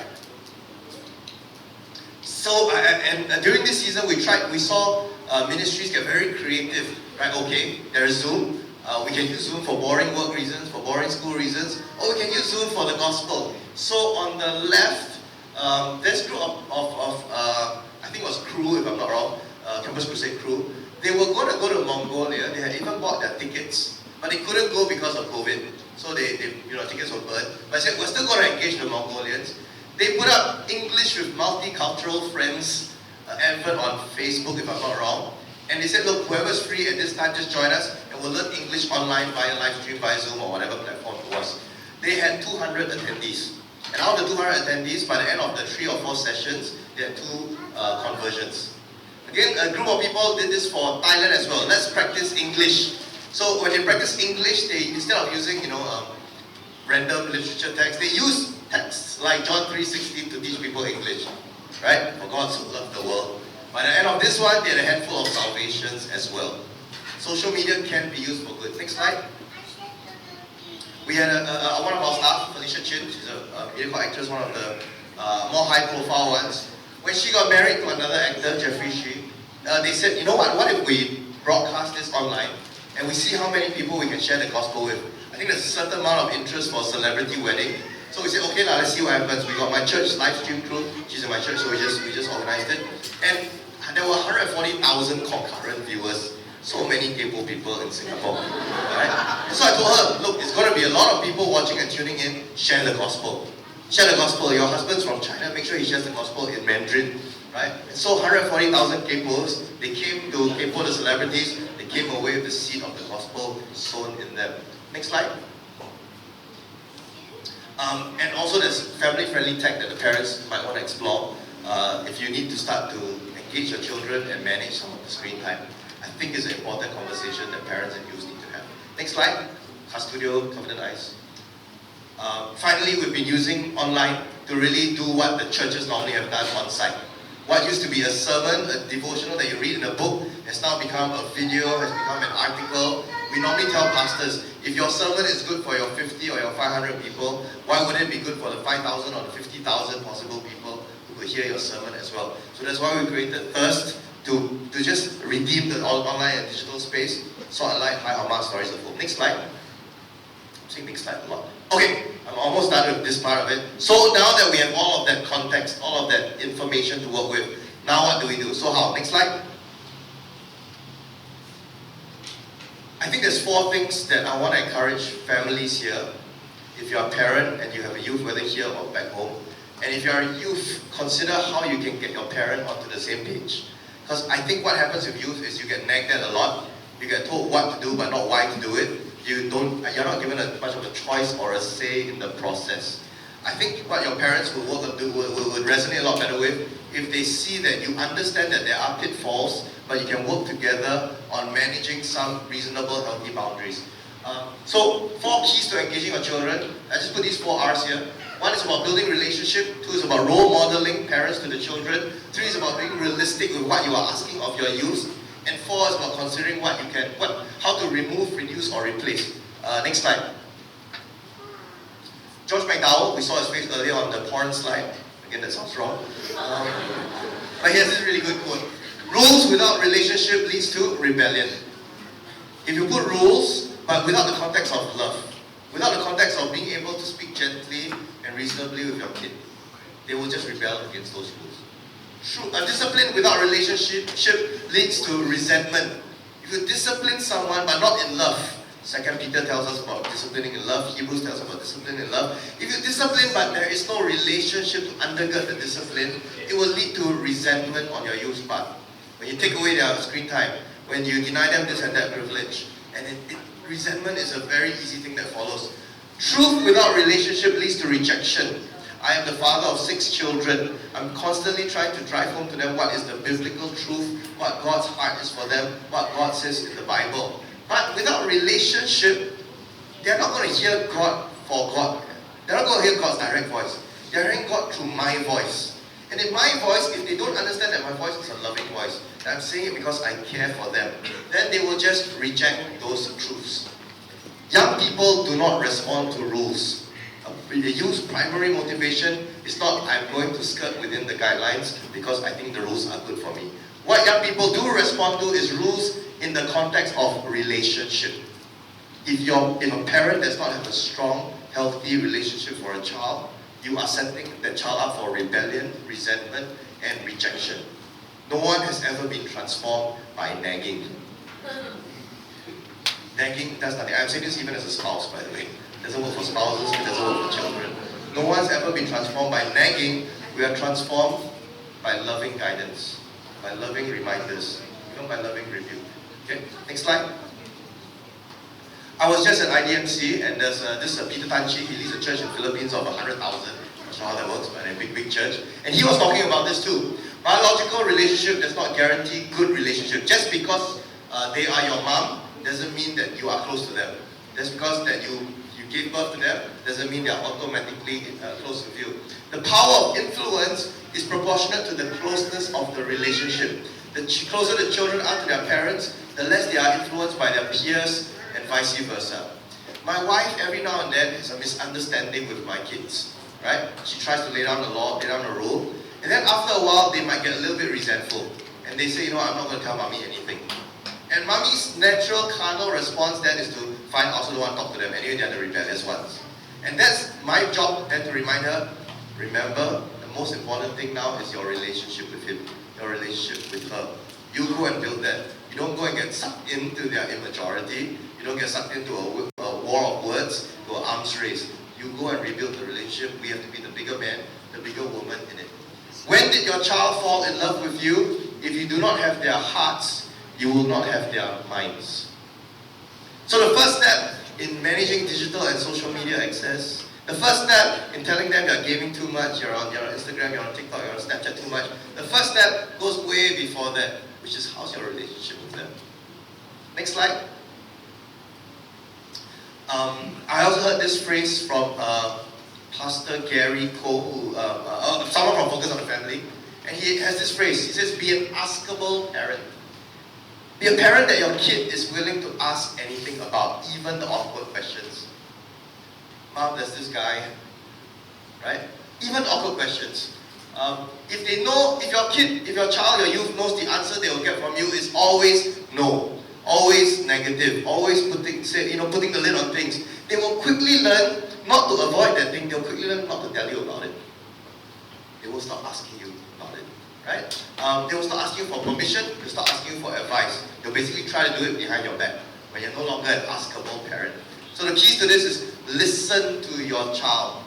Speaker 1: So, during this season, we saw ministries get very creative. Right? Okay, there is Zoom. We can use Zoom for boring work reasons, for boring school reasons, or we can use Zoom for the gospel. So on the left, this group of I think it was crew, if I'm not wrong, Campus Crusade crew, they were going to go to Mongolia. They had even bought their tickets, but they couldn't go because of COVID. So tickets were burned. But I said, we're still going to engage the Mongolians. They put up English with Multicultural Friends advert on Facebook, if I'm not wrong. And they said, look, whoever's free at this time, just join us and we'll learn English online via live stream, via Zoom or whatever platform it was. They had 200 attendees. And out of the 200 attendees, by the end of the 3 or 4 sessions, they had 2 conversions. Again, a group of people did this for Thailand as well. Let's practice English. So when they practice English, they, instead of using, random literature text, they use texts like John 3:16 to teach people English. Right? For God so loved the world. By the end of this one, they had a handful of salvations as well. Social media can be used for good. Next slide. We had one of our staff, Felicia Chin, she's a beautiful actress, one of the more high-profile ones. When she got married to another actor, Jeffrey Shi, they said, you know what if we broadcast this online and we see how many people we can share the gospel with? I think there's a certain amount of interest for a celebrity wedding. So we said, okay, now let's see what happens. We got my church live stream crew. She's in my church, so we just organized it. And there were 140,000 concurrent viewers. So many capable people in Singapore. Right? So I told her, look, it's going to be a lot of people watching and tuning in. Share the gospel. Share the gospel. Your husband's from China. Make sure he shares the gospel in Mandarin. Right? And so 140,000 capos, they came to capo the celebrities. They came away with the seed of the gospel sown in them. Next slide. And also there's family-friendly tech that the parents might want to explore if you need to start to engage your children and manage some of the screen time. I think it's an important conversation that parents and youth need to have. Next slide. Studio, Covenant Eyes. Finally, we've been using online to really do what the churches normally have done on site. What used to be a sermon, a devotional that you read in a book, has now become a video, has become an article. We normally tell pastors, if your sermon is good for your 50 or your 500 people, why wouldn't it be good for the 5,000 or the 50,000 possible people who could hear your sermon as well? So that's why we created Thir.st to just redeem the online and digital space. Saltandlight, High Hallmark Stories of Hope. Next slide. I'm saying next slide a lot. Okay, I'm almost done with this part of it. So now that we have all of that context, all of that information to work with, now what do we do? So how? Next slide. I think there's 4 things that I want to encourage families here. If you're a parent and you have a youth, whether here or back home, and if you're a youth, consider how you can get your parent onto the same page. Because I think what happens with youth is you get nagged at a lot. You get told what to do but not why to do it. You're not given much of a choice or a say in the process. I think what your parents will resonate a lot better with if they see that you understand that there are pitfalls, but you can work together on managing some reasonable, healthy boundaries. So 4 keys to engaging your children. I just put these 4 R's here. 1 is about building relationship. 2 is about role modeling parents to the children. 3 is about being realistic with what you are asking of your youth. And 4 is about considering how to remove, reduce, or replace. Next slide. George McDowell, we saw his face earlier on the porn slide. Again, that sounds wrong. But here's this really good quote. Rules without relationship leads to rebellion. If you put rules, but without the context of love, without the context of being able to speak gently and reasonably with your kid, they will just rebel against those rules. A discipline without relationship leads to resentment. If you discipline someone but not in love, 2 Peter tells us about disciplining in love, Hebrews tells us about discipline in love. If you discipline but there is no relationship to undergird the discipline, it will lead to resentment on your youth's part. When you take away their screen time, when you deny them this and that privilege, and resentment is a very easy thing that follows. Truth without relationship leads to rejection. I am the father of 6 children. I'm constantly trying to drive home to them what is the biblical truth, what God's heart is for them, what God says in the Bible. But without relationship, they're not going to hear God for God. They're not going to hear God's direct voice. They're hearing God through my voice. And in my voice, if they don't understand that my voice is a loving voice, that I'm saying it because I care for them, then they will just reject those truths. Young people do not respond to rules. The youth's primary motivation is not I'm going to skirt within the guidelines because I think the rules are good for me. What young people do respond to is rules in the context of relationship. If a parent does not have a strong, healthy relationship for a child, you are setting that child up for rebellion, resentment, and rejection. No one has ever been transformed by nagging. Nagging does nothing. I'm saying this even as a spouse, by the way. It doesn't work for spouses, it doesn't work for children. No one's ever been transformed by nagging. We are transformed by loving guidance, by loving reminders, even by loving rebuke. Okay, next slide. I was just at IDMC, and this is Peter Tanchi. He leads a church in the Philippines of 100,000. I'm not sure how that works, but a big church. And he was talking about this too. Biological relationship does not guarantee good relationship. Just because they are your mom doesn't mean that you are close to them. Just because that you gave birth to them doesn't mean they are automatically close with you. The power of influence is proportionate to the closeness of the relationship. The closer the children are to their parents, the less they are influenced by their peers and vice versa. My wife every now and then has a misunderstanding with my kids, right? She tries to lay down the law, lay down the rule, and then after a while they might get a little bit resentful. And they say, I'm not going to tell mommy anything. And mommy's natural carnal response then is to find also don't want to talk to them. Anyway, they're the rebellious ones. And that's my job then to remind her, remember, the most important thing now is your relationship with him, your relationship with her. You go and build that. You don't go and get sucked into their immaturity. You don't get sucked into a war of words, to an arms race. You go and rebuild the relationship. We have to be the bigger man, the bigger woman in it. When did your child fall in love with you? If you do not have their hearts, you will not have their minds. So the first step in managing digital and social media access, The first step in telling them you're gaming too much, you're on Instagram, you're on TikTok, you're on Snapchat too much, the first step goes way before that, which is how's your relationship with them. Next slide. I also heard this phrase from Pastor Gary Cole, who, someone from Focus on the Family, and he has this phrase. He says, be an askable parent. Be a parent that your kid is willing to ask anything about, even the awkward questions. Mom, there's this guy, right? Even awkward questions. If they know, if your child, your youth knows the answer they will get from you is always no, always negative, always putting the lid on things, they will quickly learn not to avoid that thing. They'll quickly learn not to tell you about it. They will stop asking you about it, right? They will start asking you for permission. They'll start asking you for advice. They'll basically try to do it behind your back when you're no longer an askable parent. So the keys to this is listen to your child.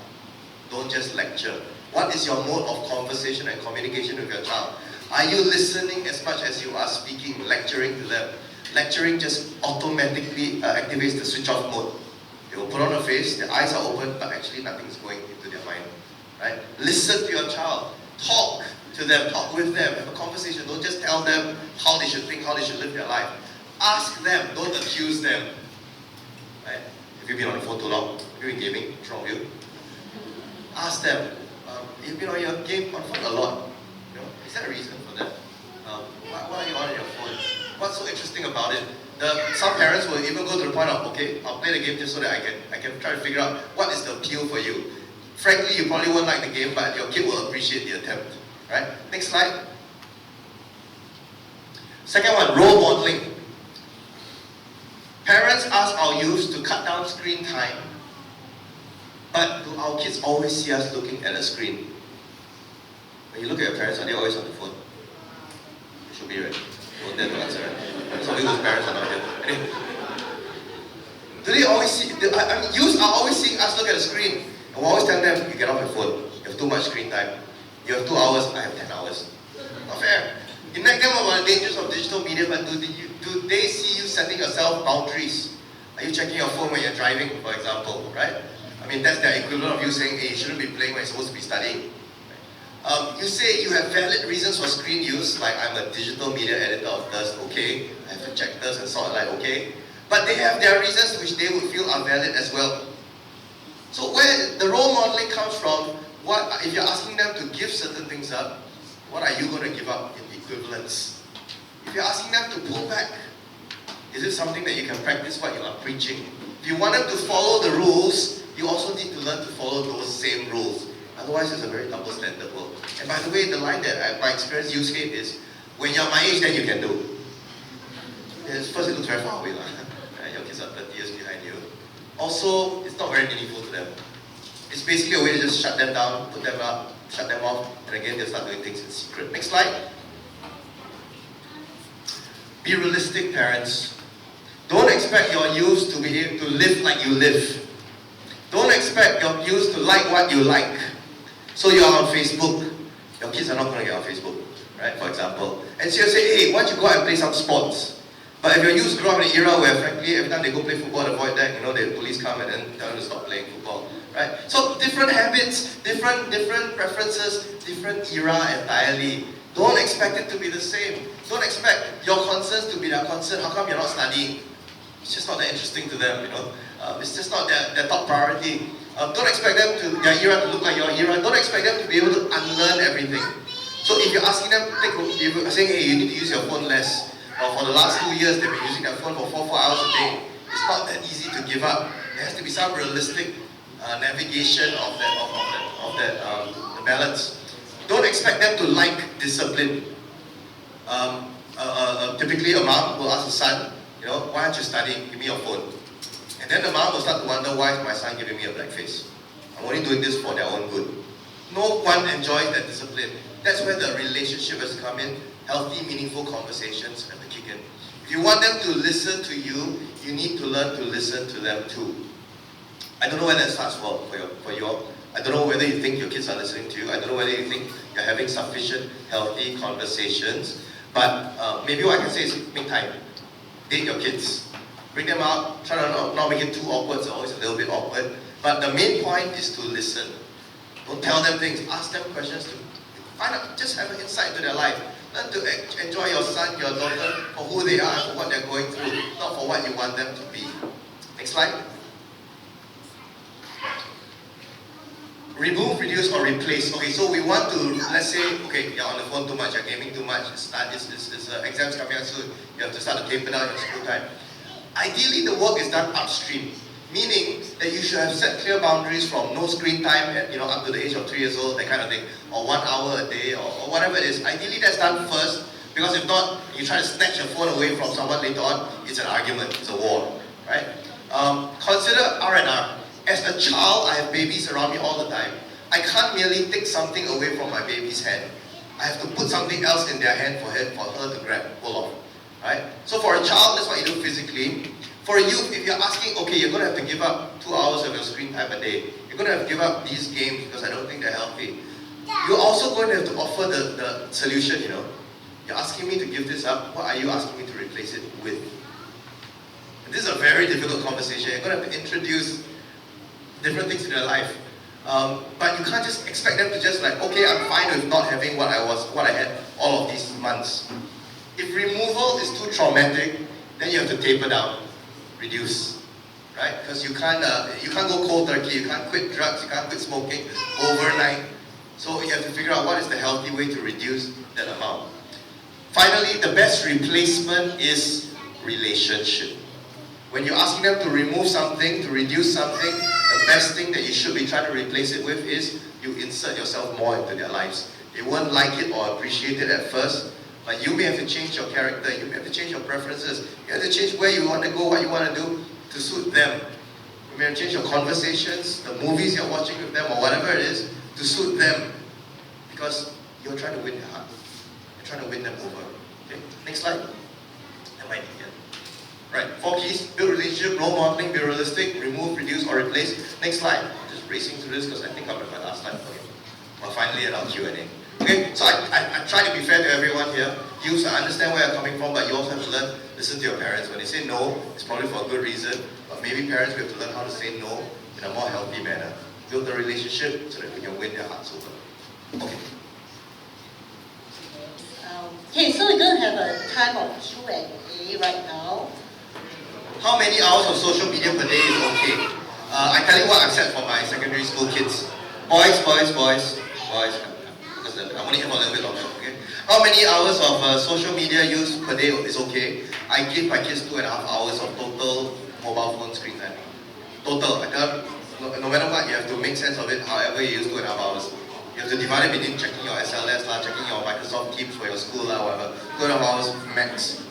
Speaker 1: Don't just lecture. What is your mode of conversation and communication with your child? Are you listening as much as you are speaking, lecturing to them? Lecturing just automatically activates the switch off mode. They will put on a face, their eyes are open, but actually nothing's going into their mind. Right? Listen to your child. Talk to them, talk with them, have a conversation. Don't just tell them how they should think, how they should live their life. Ask them, don't accuse them. Right? Have you been on the phone too long? Have you been gaming? What's wrong with you? Ask them. You've been on your game on phone a lot. You know, is there a reason for that? Why are you on your phone? What's so interesting about it? Some parents will even go to the point of, okay, I'll play the game just so that I can try to figure out what is the appeal for you. Frankly, you probably won't like the game, but your kid will appreciate the attempt. Right? Next slide. Second one, role modeling. Parents ask our youth to cut down screen time, but do our kids always see us looking at a screen? When you look at your parents, are they always on the phone? They should be, right? Don't dare to answer, right? Some people's parents are not here. Anyway, do they always see, youths are always seeing us look at a screen. And we always tell them, you get off your phone. You have too much screen time. You have 2 hours, I have 10 hours. Not fair. You nag them about the dangers of digital media, but do they see you setting yourself boundaries? Are you checking your phone when you're driving, for example, right? I mean, that's the equivalent of you saying, hey, you shouldn't be playing when you're supposed to be studying. You say you have valid reasons for screen use, like I'm a digital media editor of Thir.st, okay. I have to check Thir.st and sort like, okay. But they have their reasons which they would feel are valid as well. So where the role modeling comes from, if you're asking them to give certain things up, what are you going to give up in equivalence? If you're asking them to pull back, is it something that you can practice what you are preaching? If you want them to follow the rules, you also need to learn to follow those same rules. Otherwise, it's a very double standard world. And by the way, the line that my experience use case is, when you're my age, then you can do. First, it looks very far away. Your kids are 30 years behind you. Also, it's not very meaningful to them. It's basically a way to just shut them down, put them up, shut them off, and again, they'll start doing things in secret. Next slide. Be realistic, parents. Don't expect your youth to be able to live like you live. Don't expect your youth to like what you like. So you're on Facebook. Your kids are not going to get on Facebook, right, for example. And so you say, hey, why don't you go out and play some sports? But if your youth grow up in an era where, frankly, every time they go play football, avoid that, the police come and then tell them to stop playing football, right? So different habits, different preferences, different era entirely. Don't expect it to be the same. Don't expect your concerns to be their concern. How come you're not studying? It's just not that interesting to them, It's just not their top priority. Don't expect their era to look like your era. Don't expect them to be able to unlearn everything. So if you're asking them, if you're saying, hey, you need to use your phone less, or for the last 2 years they've been using their phone for 4 hours a day, it's not that easy to give up. There has to be some realistic navigation of the balance. Don't expect them to like discipline. Typically a mom will ask a son, why aren't you studying? Give me your phone. And then the mom will start to wonder, why is my son giving me a black face? I'm only doing this for their own good. No one enjoys that discipline. That's where the relationship has come in. Healthy, meaningful conversations have to kick in. If you want them to listen to you, you need to learn to listen to them too. I don't know where that starts for you all. I don't know whether you think your kids are listening to you. I don't know whether you think you're having sufficient, healthy conversations. But maybe what I can say is, make time. Date your kids. Bring them out. Try to not make it too awkward. It's always a little bit awkward. But the main point is to listen. Don't tell them things. Ask them questions to find out. Just have an insight into their life. Learn to enjoy your son, your daughter for who they are, for what they're going through, not for what you want them to be. Next slide. Remove, reduce, or replace. Okay, so we want to, let's say, okay, you're on the phone too much, you're gaming too much, exams coming out soon, you have to start to taper down your school time. Ideally, the work is done upstream, meaning that you should have set clear boundaries from no screen time, at, up to the age of 3 years old, that kind of thing, or 1 hour a day, or whatever it is. Ideally, that's done first, because if not, you try to snatch your phone away from someone later on, it's an argument, it's a war, right? Consider R&R. As a child, I have babies around me all the time. I can't merely take something away from my baby's hand. I have to put something else in their hand for her to grab, pull off. Right? So for a child, that's what you do physically. For a youth, if you're asking, okay, you're going to have to give up 2 hours of your screen time a day. You're going to have to give up these games because I don't think they're healthy. You're also going to have to offer the solution, You're asking me to give this up. What are you asking me to replace it with? And this is a very difficult conversation. You're going to have to introduce different things in their life. But you can't just expect them to just like, okay, I'm fine with not having what I had all of these months. If removal is too traumatic, then you have to taper down, reduce, right? Because you can't go cold turkey, you can't quit drugs, you can't quit smoking overnight. So you have to figure out what is the healthy way to reduce that amount. Finally, the best replacement is relationship. When you're asking them to remove something, to reduce something, the best thing that you should be trying to replace it with is you insert yourself more into their lives. They won't like it or appreciate it at first, but you may have to change your character, you may have to change your preferences, you have to change where you want to go, what you want to do to suit them. You may have to change your conversations, the movies you're watching with them, or whatever it is, to suit them. Because you're trying to win their heart. You're trying to win them over. Okay, next slide. That might be it. Right, 4 keys: build relationship, role modeling, be realistic, remove, reduce, or replace. Next slide. Just racing through this because I think I'm at my last slide. Okay. Well, finally at our Q&A. Okay, so I try to be fair to everyone here. You understand where you're coming from, but you also have to listen to your parents. When they say no, it's probably for a good reason. But maybe parents, we have to learn how to say no in a more healthy manner. Build the relationship so that we can win their hearts over. Okay.
Speaker 2: Okay, so we're going to have a time of Q&A right now.
Speaker 1: How many hours of social media per day is okay? I tell you what I've set for my secondary school kids. Boys. Because I'm only here for a little bit longer, okay? How many hours of social media use per day is okay? I give my kids 2.5 hours of total mobile phone screen time. Total. No matter what, you have to make sense of it however you use 2.5 hours. You have to divide it between checking your SLS, checking your Microsoft Teams for your school, whatever. 2.5 hours max.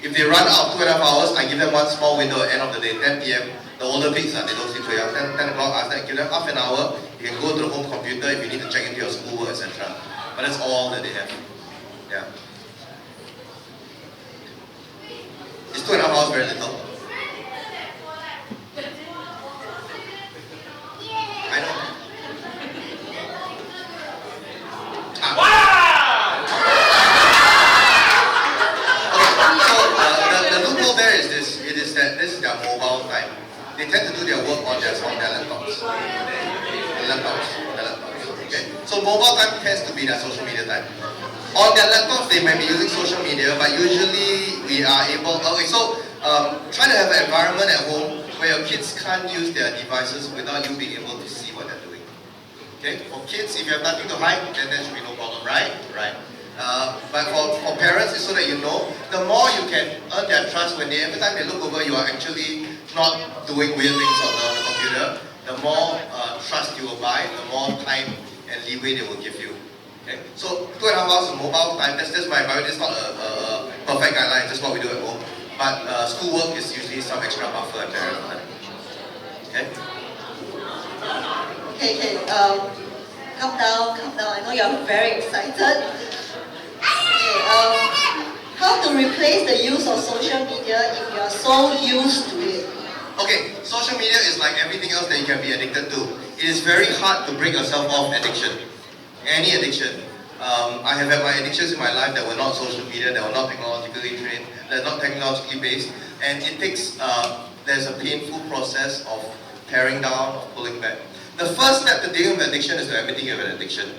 Speaker 1: If they run out 2.5 hours, I give them one small window at the end of the day, 10 p.m. The older kids, they don't sleep so young. 10 o'clock, I give them half an hour. You can go to the home computer if you need to check into your schoolwork, etc. But that's all that they have. Yeah. Is 2.5 hours very little? I know. There is this. It is that this is their mobile time. They tend to do their work on their laptops. Okay. So mobile time tends to be their social media time. On their laptops, they might be using social media, but usually we are able. Okay, so try to have an environment at home where your kids can't use their devices without you being able to see what they're doing. Okay. For kids, if you have nothing to hide, then there should be no problem, right? Right. But for parents, it's so that you know, the more you can earn their trust when every time they look over, you are actually not doing weird things on the computer, the more trust you will buy, the more time and leeway they will give you. Okay? So 2.5 hours of mobile time, that's just my environment. It's not a perfect guideline, just what we do at home. But schoolwork is usually some extra buffer at parent time. Okay?
Speaker 2: Okay, calm down. I know you're very excited. How to replace the use of social media if you are so used to it?
Speaker 1: Okay, social media is like everything else that you can be addicted to. It is very hard to break yourself off addiction. Any addiction. I have had my addictions in my life that were not social media, that were not technologically trained, that are not technologically based, and it takes, there's a painful process of tearing down, of pulling back. The first step to dealing with addiction is to admitting you have an addiction.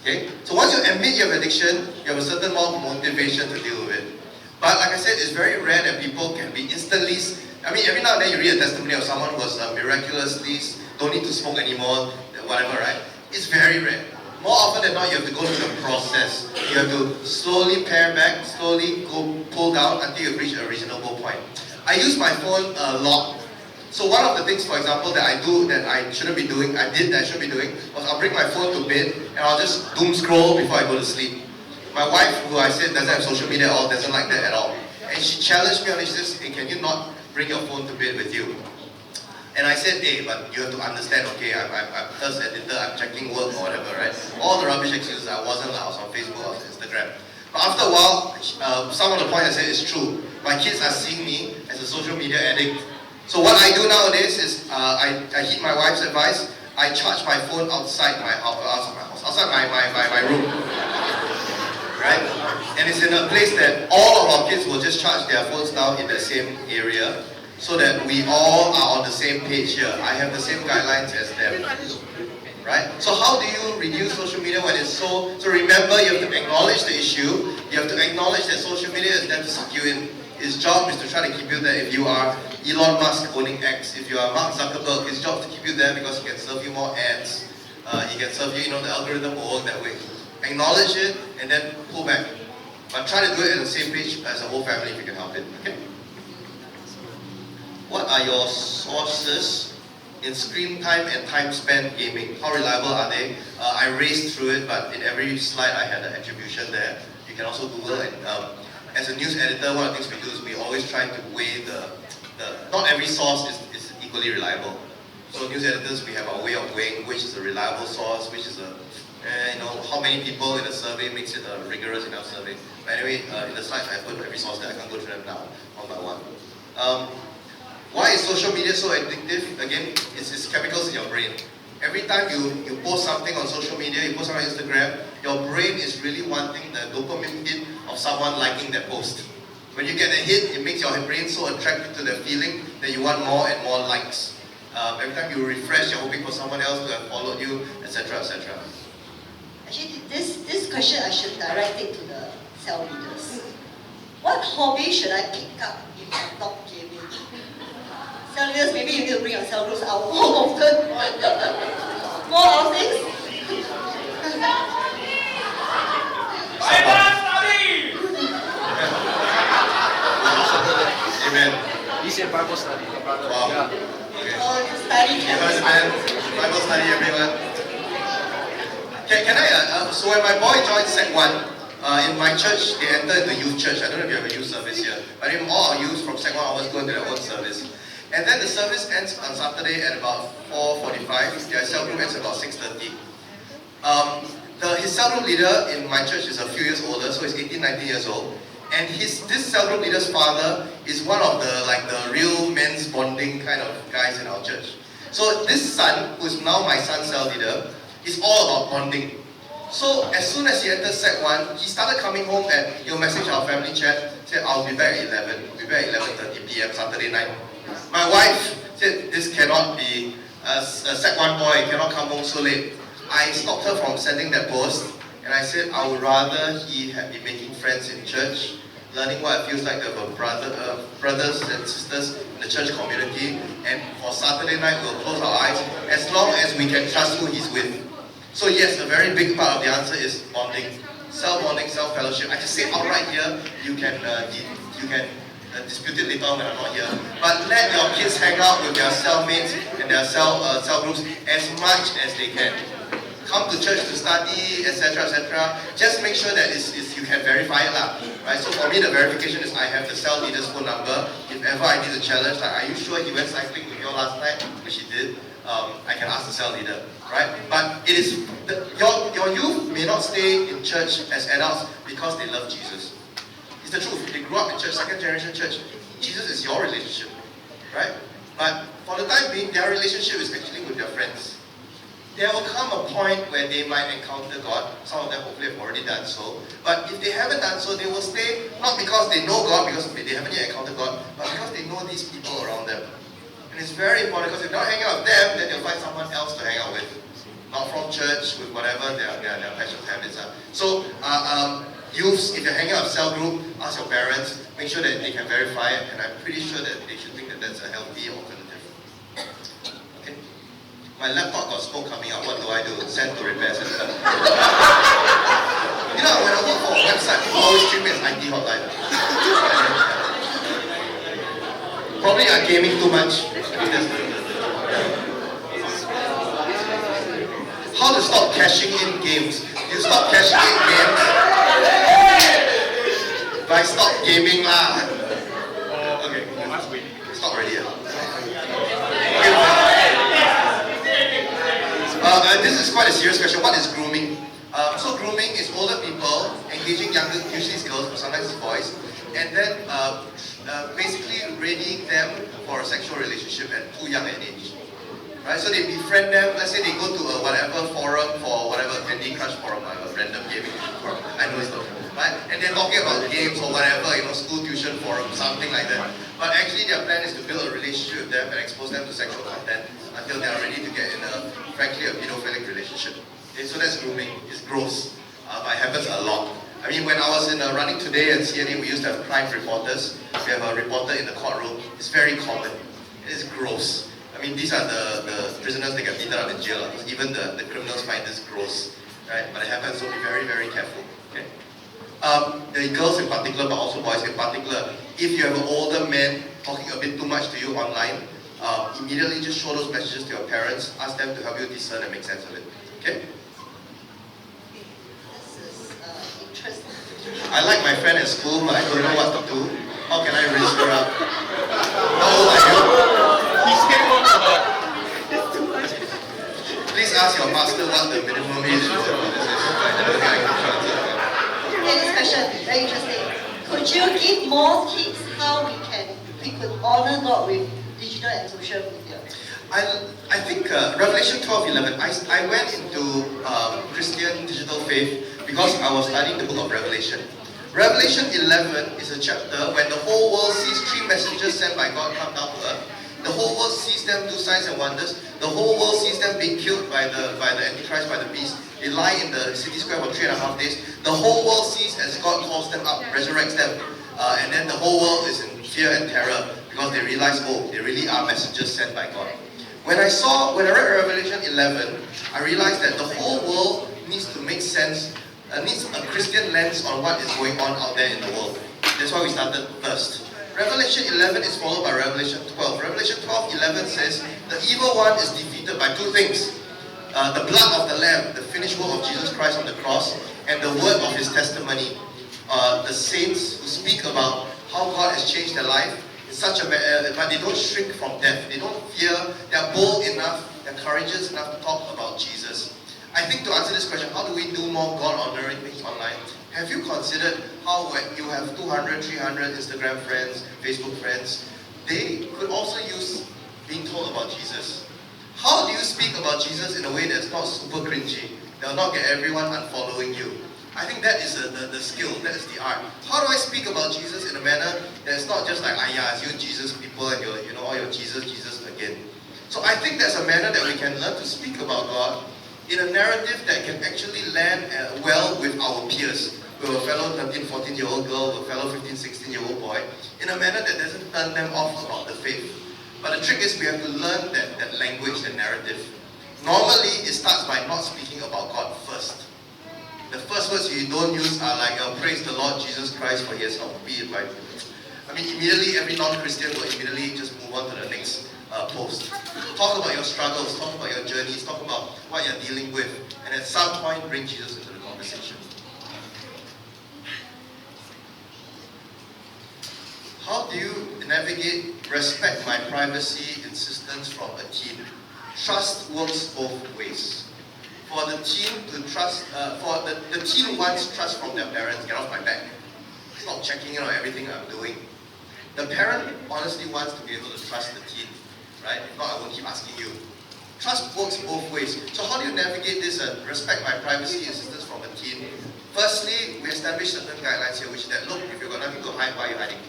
Speaker 1: Okay? So once you admit you have addiction, you have a certain amount of motivation to deal with it. But like I said, it's very rare that people can be instantly... I mean, every now and then you read a testimony of someone who was miraculously don't need to smoke anymore, whatever, right? It's very rare. More often than not, you have to go through the process. You have to slowly pare back, slowly go pull down until you reach a reasonable point. I use my phone a lot. So one of the things, for example, that I do that I shouldn't be doing, I should be doing, was I'll bring my phone to bed and I'll just doom scroll before I go to sleep. My wife, who I said doesn't have social media at all, doesn't like that at all. And she challenged me on it. She says, hey, can you not bring your phone to bed with you? And I said, hey, but you have to understand, okay, I'm Thir.st editor, I'm checking work or whatever, right? All the rubbish excuses, I wasn't, I was on Facebook, I was on Instagram. But after a while, some of the points I said is true. My kids are seeing me as a social media addict. So what I do nowadays is, I heed my wife's advice, I charge my phone outside my house, outside my room. Right? And it's in a place that all of our kids will just charge their phones down in the same area, so that we all are on the same page here. I have the same guidelines as them. Right? So how do you reduce social media when it's so remember, you have to acknowledge the issue. You have to acknowledge that social media is there to suck you in. His job is to try to keep you there. If you are Elon Musk owning X, if you are Mark Zuckerberg, his job is to keep you there because he can serve you more ads. He can serve you, the algorithm will work that way. Acknowledge it and then pull back. But try to do it at the same page as a whole family if you can help it. Okay? What are your sources in screen time and time spent gaming? How reliable are they? I raced through it, but in every slide I had an attribution there. You can also Google it. As a news editor, one of the things we do is we always try to weigh not every source is equally reliable. So news editors, we have our way of weighing which is a reliable source, which is how many people in a survey makes it rigorous enough survey. But anyway, in the slides I put every source there. I can't go through them now, one by one. Why is social media so addictive? Again, it's chemicals in your brain. Every time you post something on social media, you post something on Instagram, your brain is really wanting the dopamine hit of someone liking that post. When you get a hit, it makes your brain so attracted to the feeling that you want more and more likes. Every time you refresh, you're hoping for someone else to have followed you, etc., etc.
Speaker 2: Actually, this question I should direct it to the cell leaders. What hobby should I pick up if I'm not gaming? Cell leaders, maybe you need to bring your cell groups out more often. More outings.
Speaker 1: Amen.
Speaker 3: He said Bible study.
Speaker 1: Wow.
Speaker 3: Yeah.
Speaker 1: Okay.
Speaker 2: Oh, study
Speaker 1: Because, man, Bible study, everyone. Can I, so when my boy joined Sect 1, in my church, they enter into youth church. I don't know if you have a youth service here, but in all our youth from Sect 1 always go into their own service. And then the service ends on Saturday at about 4:45. Their cell group ends at about 6:30. His cell group leader in my church is a few years older, so he's 18, 19 years old. And this cell group leader's father is one of the real men's bonding kind of guys in our church. So this son, who is now my son's cell leader, is all about bonding. So as soon as he entered Sect 1, he started coming home and he'll message our family chat, said, I'll be back at 11, I'll be back at 11:30 p.m. Saturday night. My wife said, this cannot be a Sect 1 boy, cannot come home so late. I stopped her from sending that post, and I said I would rather he had been making friends in church, learning what it feels like to have a brothers and sisters in the church community, and for Saturday night we'll close our eyes as long as we can trust who he's with. So yes, a very big part of the answer is bonding, self-bonding, self-fellowship. I just say outright here, you can dispute it later on when I'm not here. But let your kids hang out with their cellmates and their cell groups as much as they can. Come to church to study, etc., etc. Just make sure that you can verify it lah. Right? So for me, the verification is I have the cell leader's phone number. If ever I need a challenge, like, are you sure he went cycling with you last night? Which he did. I can ask the cell leader, right? But it is your youth may not stay in church as adults because they love Jesus. It's the truth. They grew up in church, second generation church. Jesus is your relationship, right? But for the time being, their relationship is actually with their friends. There will come a point where they might encounter God. Some of them hopefully have already done so. But if they haven't done so, they will stay not because they know God, because they haven't yet encountered God, but because they know these people around them. And it's very important because if you're not hanging out with them, then they'll find someone else to hang out with. Not from church, with whatever their passion habits are. So, youths, if you're hanging out with cell group, ask your parents, make sure that they can verify it, and I'm pretty sure that they should think that that's a healthy alternative. Okay? My laptop got smoke coming out, what do I do? Send to repair center. You know, when I work for a website, people always treat me as IT hotline. Probably I'm gaming too much. How to stop cashing in games? You stop cashing in games by stop gaming lah. Okay, stop already. This is quite a serious question. What is grooming? So grooming is older people engaging younger, usually it's girls, but sometimes it's boys, and then basically readying them for a sexual relationship at too young an age. Right? So they befriend them, let's say they go to a whatever forum for whatever Candy Crush forum, a random gaming forum, I know it's not, right? And they're talking about games or whatever, school tuition forum, something like that. But actually their plan is to build a relationship with them and expose them to sexual content until they are ready to get in frankly, a pedophilic relationship. Okay, so that's grooming. It's gross, but it happens a lot. I mean, when I was in Running Today at CNA, we used to have crime reporters. We have a reporter in the courtroom. It's very common. It is gross. I mean, these are the prisoners that get beaten up in jail. Even the criminals find this gross, right? But it happens, so be very, very careful. Okay. The girls in particular, but also boys in particular, if you have an older man talking a bit too much to you online, immediately just show those messages to your parents, ask them to help you discern and make sense of it. Okay?
Speaker 2: This is interesting.
Speaker 1: I like my friend at school, but I don't know what to do. How can I raise her up? How old are you? Please ask your pastor what the minimum age for this is.
Speaker 2: Okay, this question, very interesting. Could you give more tips how we could honor God with digital and social media?
Speaker 1: I think Revelation 12:11. I went into Christian digital faith because I was studying the book of Revelation. Revelation 11 is a chapter when the whole world sees three messengers sent by God come down to earth. The whole world sees them do signs and wonders. The whole world sees them being killed by the Antichrist, by the beast. They lie in the city square for 3.5 days. The whole world sees as God calls them up, resurrects them. And then the whole world is in fear and terror because they realize, oh, they really are messengers sent by God. When I read Revelation 11, I realized that the whole world needs to make sense, needs a Christian lens on what is going on out there in the world. That's why we started first. Revelation 11 is followed by Revelation 12. Revelation 12:11 says, the evil one is defeated by two things. The blood of the Lamb, the finished work of Jesus Christ on the cross, and the word of His testimony. The saints who speak about how God has changed their life, but they don't shrink from death. They don't fear. They're bold enough, they're courageous enough to talk about Jesus. I think to answer this question, how do we do more God-honoring things online? Have you considered how when you have 200, 300 Instagram friends, Facebook friends, they could also use being told about Jesus? How do you speak about Jesus in a way that's not super cringy, that will not get everyone unfollowing you? I think that is the skill, that is the art. How do I speak about Jesus in a manner that's not just like, it's you Jesus people and all your Jesus again. So I think there's a manner that we can learn to speak about God in a narrative that can actually land well with our peers, with a fellow 13, 14-year-old girl, with a fellow 15, 16-year-old boy, in a manner that doesn't turn them off about the faith. But the trick is we have to learn that language, that narrative. Normally, it starts by not speaking about God first. The first words you don't use are like, praise the Lord Jesus Christ for He has helped me. Immediately every non-Christian will immediately just move on to the next post. Talk about your struggles, talk about your journeys, talk about what you're dealing with, and at some point bring Jesus into the conversation. How do you navigate respect my privacy insistence from a teen? Trust works both ways. For the teen to trust, the teen wants trust from their parents, get off my back. Stop checking in on everything I'm doing. The parent honestly wants to be able to trust the teen, right? If not, I won't keep asking you. Trust works both ways. So how do you navigate this respect my privacy insistence from a teen? Firstly, we establish certain guidelines here, which is that, look, if you've got nothing to hide, why are you hiding?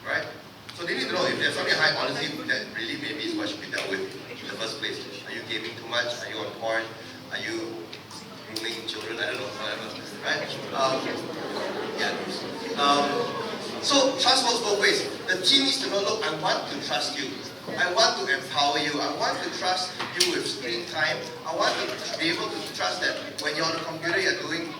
Speaker 1: Right? So they need to know if there's something to hide, honestly, much? Are you on porn? Are you grooming children? I don't know, whatever, right? So trust works both ways. The team needs to know, look, I want to trust you. I want to empower you. I want to trust you with screen time. I want to be able to trust that when you're on the computer, you're doing,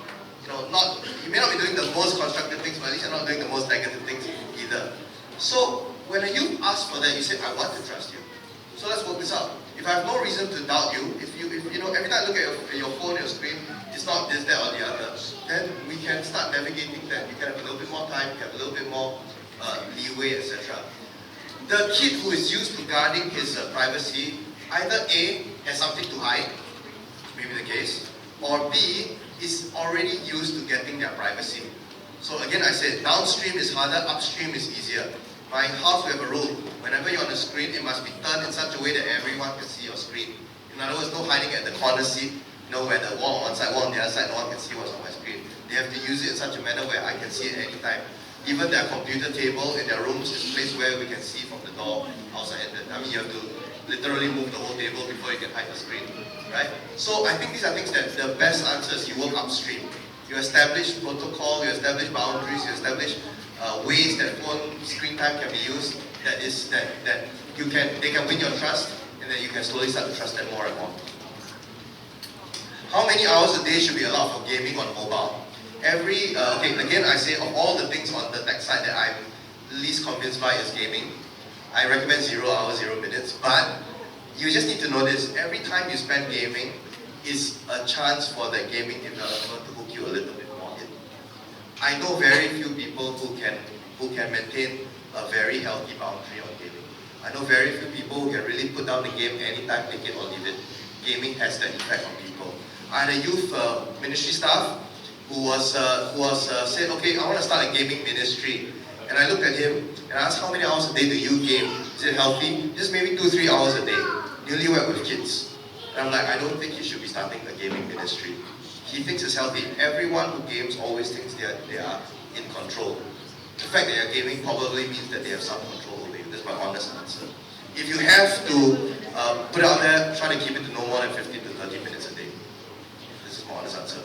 Speaker 1: you may not be doing the most constructive things, but at least you're not doing the most negative things either. So when you ask for that, you say, I want to trust you. So let's work this out. If I have no reason to doubt you, if every time I look at your phone, your screen, it's not this, that, or the other, then we can start navigating that. You can have a little bit more time, you can have a little bit more leeway, etc. The kid who is used to guarding his privacy, either A, has something to hide, which may be the case, or B, is already used to getting their privacy. So again, I said, downstream is harder, upstream is easier. My house, we have a rule. Whenever you're on the screen, it must be turned in such a way that everyone can see your screen. In other words, no hiding at the corner seat, where the wall on one side, wall on the other side, no one can see what's on my screen. They have to use it in such a manner where I can see it anytime. Even their computer table in their rooms is a place where we can see from the door outside. You have to literally move the whole table before you can hide the screen, right? So I think these are things that the best answers, you work upstream. You establish protocol, you establish boundaries, you establish ways that phone screen time can be used. That they can win your trust, and then you can slowly start to trust them more and more. How many hours a day should be allowed for gaming on mobile? Again, I say of all the things on the tech side that I'm least convinced by is gaming. I recommend 0 hours, 0 minutes, but you just need to know this. Every time you spend gaming is a chance for the gaming developer to hook you a little bit more in. I know very few people who can maintain a very healthy boundary on gaming. I know very few people who can really put down the game anytime, take it or leave it. Gaming has that effect on people. I had a youth ministry staff who said, okay, I want to start a gaming ministry. And I looked at him and asked, how many hours a day do you game? Is it healthy? Just maybe 2-3 hours a day. Newlywed with kids. And I'm like, I don't think he should be starting a gaming ministry. He thinks it's healthy. Everyone who games always thinks they are in control. The fact that you're gaming probably means that they have some control over you. That's my honest answer. If you have to put out there, try to keep it to no more than 15 to 30 minutes a day. This is my honest answer.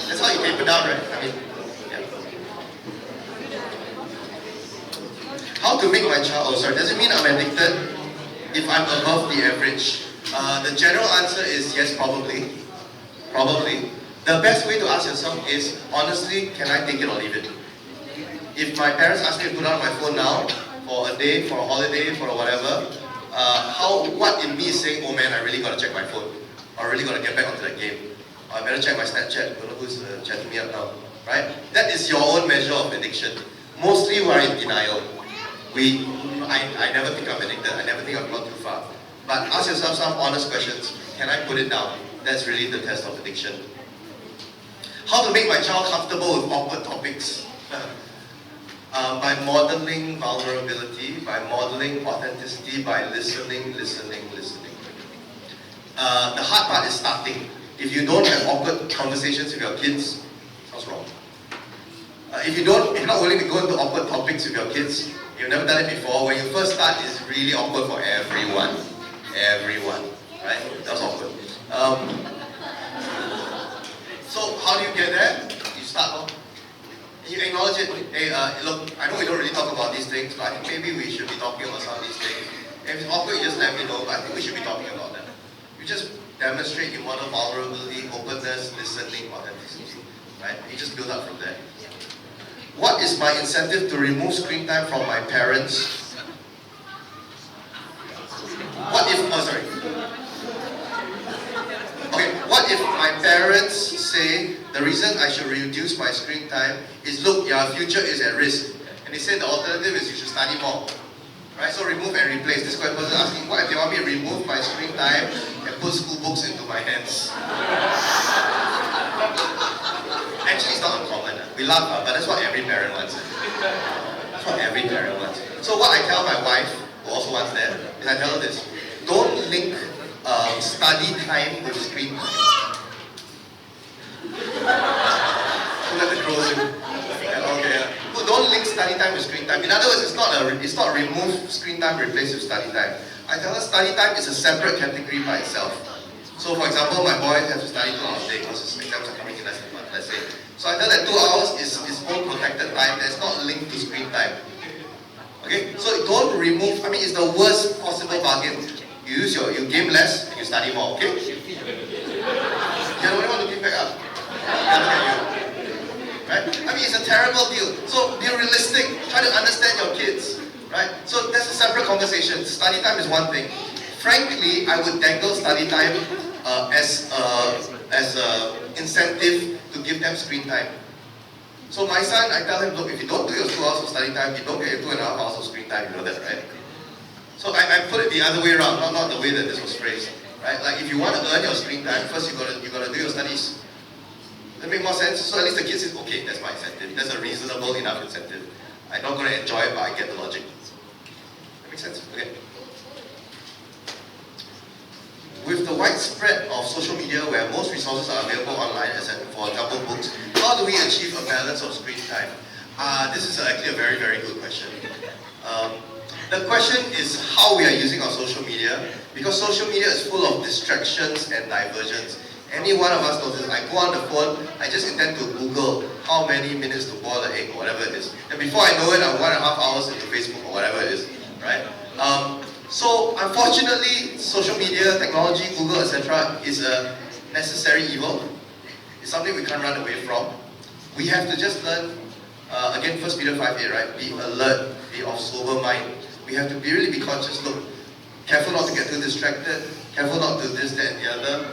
Speaker 1: That's how you taper down, right? Yeah. How to make my child, does it mean I'm addicted if I'm above the average? The general answer is yes, probably. Probably. The best way to ask yourself is, honestly, can I take it or leave it? If my parents ask me to put on my phone now, for a day, for a holiday, for whatever, what in me is saying, oh man, I really got to check my phone. I really got to get back onto that game. I better check my Snapchat, don't know who's chatting me up now, right? That is your own measure of addiction. Mostly we are in denial. I never think I'm addicted, I never think I've gone too far. But ask yourself some honest questions. Can I put it down? That's really the test of addiction. How to make my child comfortable with awkward topics? By modeling vulnerability, by modeling authenticity, by listening. The hard part is starting. If you don't have awkward conversations with your kids, what's wrong? If you're not willing to go into awkward topics with your kids, you've never done it before, when you first start, it's really awkward for everyone. Everyone, right? That's awkward. So how do you get there? You start. You acknowledge it. Hey, look, I know we don't really talk about these things, but I think maybe we should be talking about some of these things. If it's awkward, you just let me know, but I think we should be talking about that. You just demonstrate, you model vulnerability, openness, listening, authenticity, right? You just build up from there. What is my incentive to remove screen time from my parents? What if my parents say the reason I should reduce my screen time is, look, your future is at risk. And they say the alternative is you should study more. Right? So remove and replace. This person is asking, what if they want me to remove my screen time and put school books into my hands? Actually, it's not uncommon. We laugh, but that's what every parent wants. That's what every parent wants. So what I tell my wife, who also wants that, is I tell her this. Don't link study time with screen time. So let the crows in. Okay. Don't link study time with with screen time. In other words, it's not remove screen time, replace with study time. I tell her study time is a separate category by itself. So for example, my boy has to study 2 hours a day because his exams are coming in less than a month, let's say. So I tell that 2 hours is his own protected time that's not linked to screen time. Okay? So don't remove, it's the worst possible bargain. You game less and you study more, okay? You're the only one looking back up. Look at you. Right? It's a terrible deal. So be realistic. Try to understand your kids. Right? So that's a separate conversation. Study time is one thing. Frankly, I would dangle study time as a incentive to give them screen time. So my son, I tell him, look, if you don't do your 2 hours of study time, you don't get your 2.5 hours of screen time. You know that, right? So I put it the other way around, not the way that this was phrased. Right? Like if you want to earn your screen time, first you gotta do your studies. Does that make more sense? So at least the kid says, okay, that's my incentive. That's a reasonable enough incentive. I'm not going to enjoy it, but I get the logic. That makes sense? Okay. With the widespread of social media where most resources are available online, as for example books, how do we achieve a balance of screen time? This is actually a very, very good question. The question is how we are using our social media, because social media is full of distractions and diversions. Any one of us knows this. I go on the phone, I just intend to Google how many minutes to boil an egg or whatever it is. And before I know it, I'm 1.5 hours into Facebook or whatever it is, right? So unfortunately, social media, technology, Google, etc. is a necessary evil. It's something we can't run away from. We have to just learn, again, 1 Peter 5:8, right? Be alert, be of sober mind. We have to really be conscious, look, careful not to get too distracted, careful not to do this, that, and the other,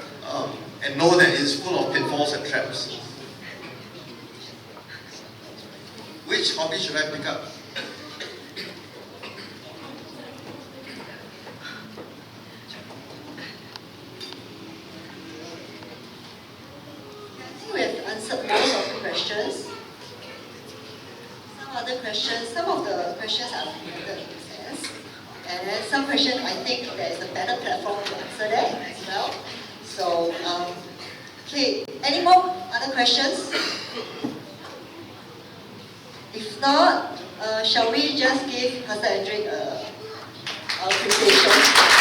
Speaker 1: and know that it's full of pitfalls and traps. Which hobby should I pick up?
Speaker 2: We have answered most of the questions. Some of the questions are related in a sense. And then some questions, I think there is a better platform to answer that as well. So, okay, any more other questions? If not, shall we just give Pastor Edric a appreciation?